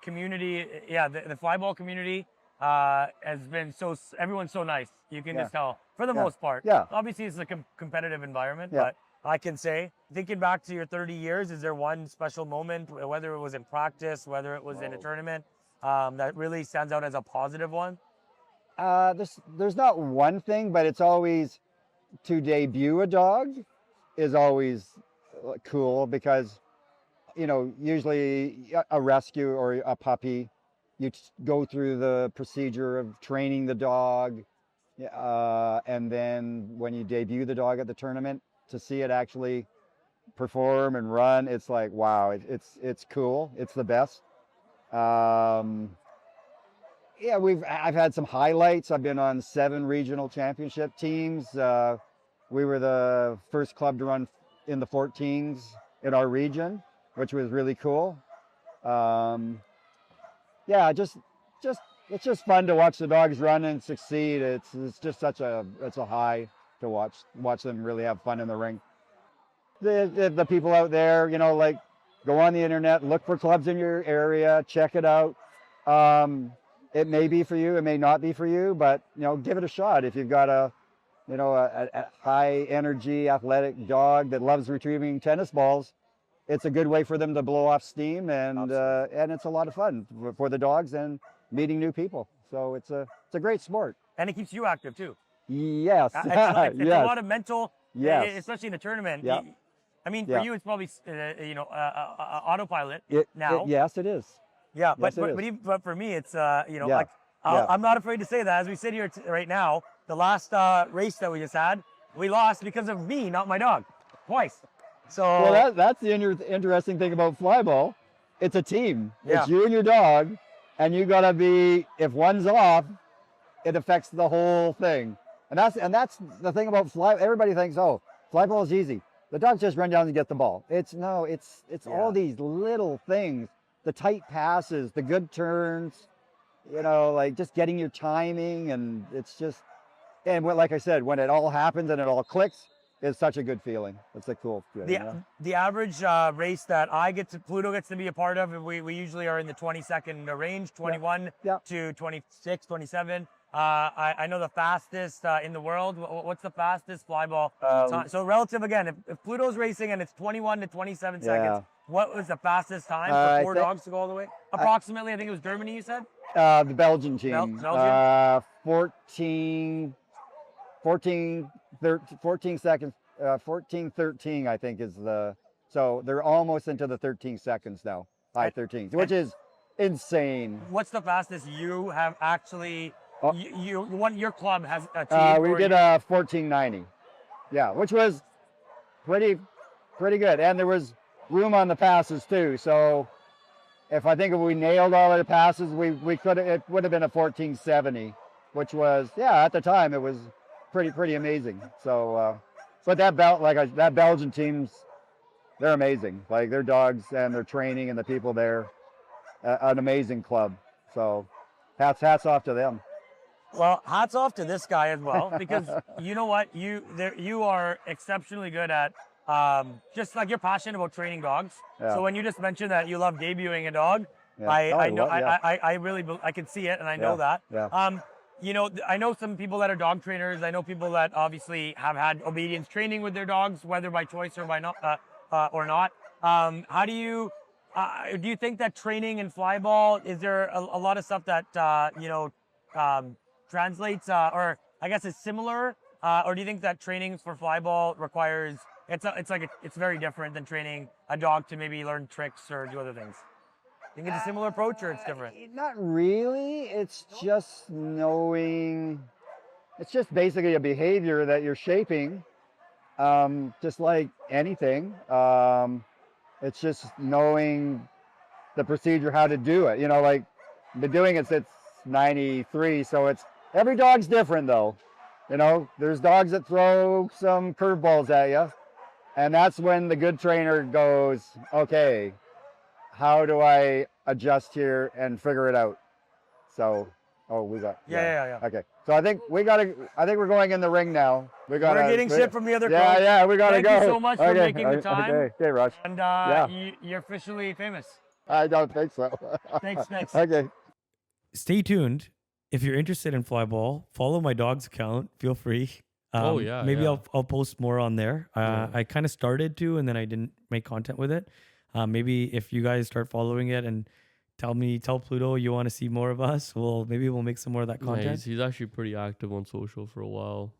Community. The flyball community has been everyone's so nice. You can just tell for the most part. Obviously it's a competitive environment, but I can say, thinking back to your 30 years, is there one special moment, whether it was in practice, whether it was in a tournament, that really stands out as a positive one? There's not one thing, but it's always, to debut a dog is always cool, because, usually a rescue or a puppy, you go through the procedure of training the dog, and then when you debut the dog at the tournament, to see it actually perform and run, it's like, wow, it's cool. It's the best. I've had some highlights. I've been on 7 regional championship teams. We were the first club to run in the 14s in our region, which was really cool. It's just fun to watch the dogs run and succeed. It's just it's a high to watch them really have fun in the ring. The people out there, go on the internet, look for clubs in your area, check it out. It may be for you, it may not be for you, but give it a shot. If you've got a high energy athletic dog that loves retrieving tennis balls, it's a good way for them to blow off steam, and it's a lot of fun for the dogs and meeting new people. So it's a great sport. And it keeps you active too. Yes. It's a lot of mental, especially in a tournament. Yeah. For you, it's probably autopilot now. Yes, it is. Yeah, yes, but for me, it's I'm not afraid to say that. As we sit here right now, the last race that we just had, we lost because of me, not my dog, twice. So that's the interesting thing about flyball. It's a team. Yeah. It's you and your dog, and you gotta be. If one's off, it affects the whole thing. And that's the thing about fly. Everybody thinks, flyball is easy. The dogs just run down and get the ball. It's all these little things. The tight passes, the good turns, just getting your timing, and like I said, when it all happens and it all clicks, it's such a good feeling. It's a cool feeling. The average race that Pluto gets to be a part of, we usually are in the 20-second range, 21 to 26, 27. I know the fastest in the world. What's the fastest flyball time? So relative again, if Pluto's racing and it's 21 to 27 seconds, what was the fastest time for 4 dogs to go all the way? Approximately, I think it was Germany, you said? The Belgian team. Belgium? 14 seconds, 14:13, I think is so they're almost into the 13 seconds now, high 13s, which is insane. What's the fastest you have actually, your club has achieved? We did a 14:90, which was pretty good, and there was room on the passes too. So if we nailed all of the passes, it would have been a 14:70, which was at the time it was pretty amazing. So but that Belgian team's, they're amazing. Like their dogs and their training and the people there, an amazing club. So hats off to them. Well, hats off to this guy as well, because you know what, you are exceptionally good at just like you're passionate about training dogs. So when you just mentioned that you love debuting a dog, I know I can see it, and I know that. I know some people that are dog trainers. I know people that obviously have had obedience training with their dogs, whether by choice or by not, or not. How do you think that training in flyball, is there a lot of stuff that translates, or I guess is similar, or do you think that training for flyball requires it's very different than training a dog to maybe learn tricks or do other things? think it's a similar approach, or it's different? Not really. It's just knowing. It's just basically a behavior that you're shaping, just like anything. It's just knowing the procedure, how to do it. You know, like been doing it since '93, so it's every dog's different though. You know, there's dogs that throw some curveballs at you, and that's when the good trainer goes, okay, how do I adjust here and figure it out? So, we got Yeah. Okay, so I think we're going in the ring now. We're getting shit from the other coach. Yeah, we gotta go. Thank you so much for making the time. Okay, Rush. And you're officially famous. I don't think so. Thanks. Okay. Stay tuned. If you're interested in Flyball, follow my dog's account. Feel free. Maybe yeah. I'll post more on there. I kind of started to, and then I didn't make content with it. Maybe if you guys start following it and tell Pluto you want to see more of us, maybe we'll make some more of that content. Yeah, he's actually pretty active on social for a while.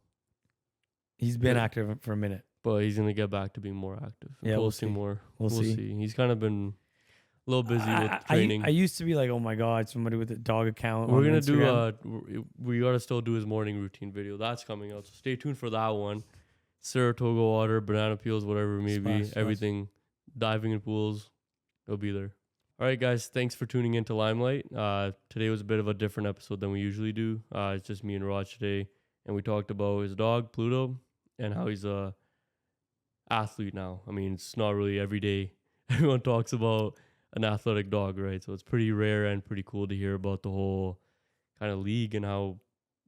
He's been active for a minute, but he's gonna get back to being more active. Yeah, posting more. We'll see. He's kind of been a little busy with training. I used to be like, oh my god, somebody with a dog account. We're gonna Instagram. we gotta still do his morning routine video. That's coming out, so stay tuned for that one. Saratoga water, banana peels, whatever it may be, everything. Diving in pools, it'll be there. All right, guys, thanks for tuning into Limelight. Today was a bit of a different episode than we usually do. It's just me and Raj today, and we talked about his dog, Pluto, and how he's a athlete now. I mean, it's not really every day everyone talks about an athletic dog, right? So it's pretty rare and pretty cool to hear about the whole kind of league and how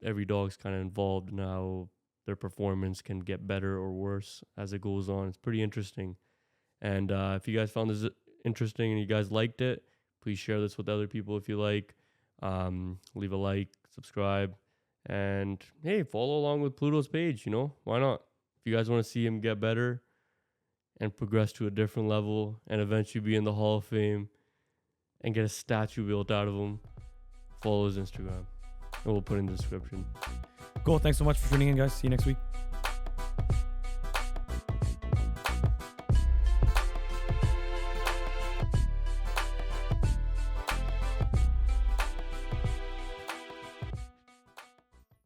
every dog's kind of involved and how their performance can get better or worse as it goes on. It's pretty interesting. And if you guys found this interesting and you guys liked it, please share this with other people if you like. Leave a like, subscribe, and hey, follow along with Pluto's page. You know, why not? If you guys want to see him get better and progress to a different level and eventually be in the Hall of Fame and get a statue built out of him, follow his Instagram. And we'll put it in the description. Cool. Thanks so much for tuning in, guys. See you next week.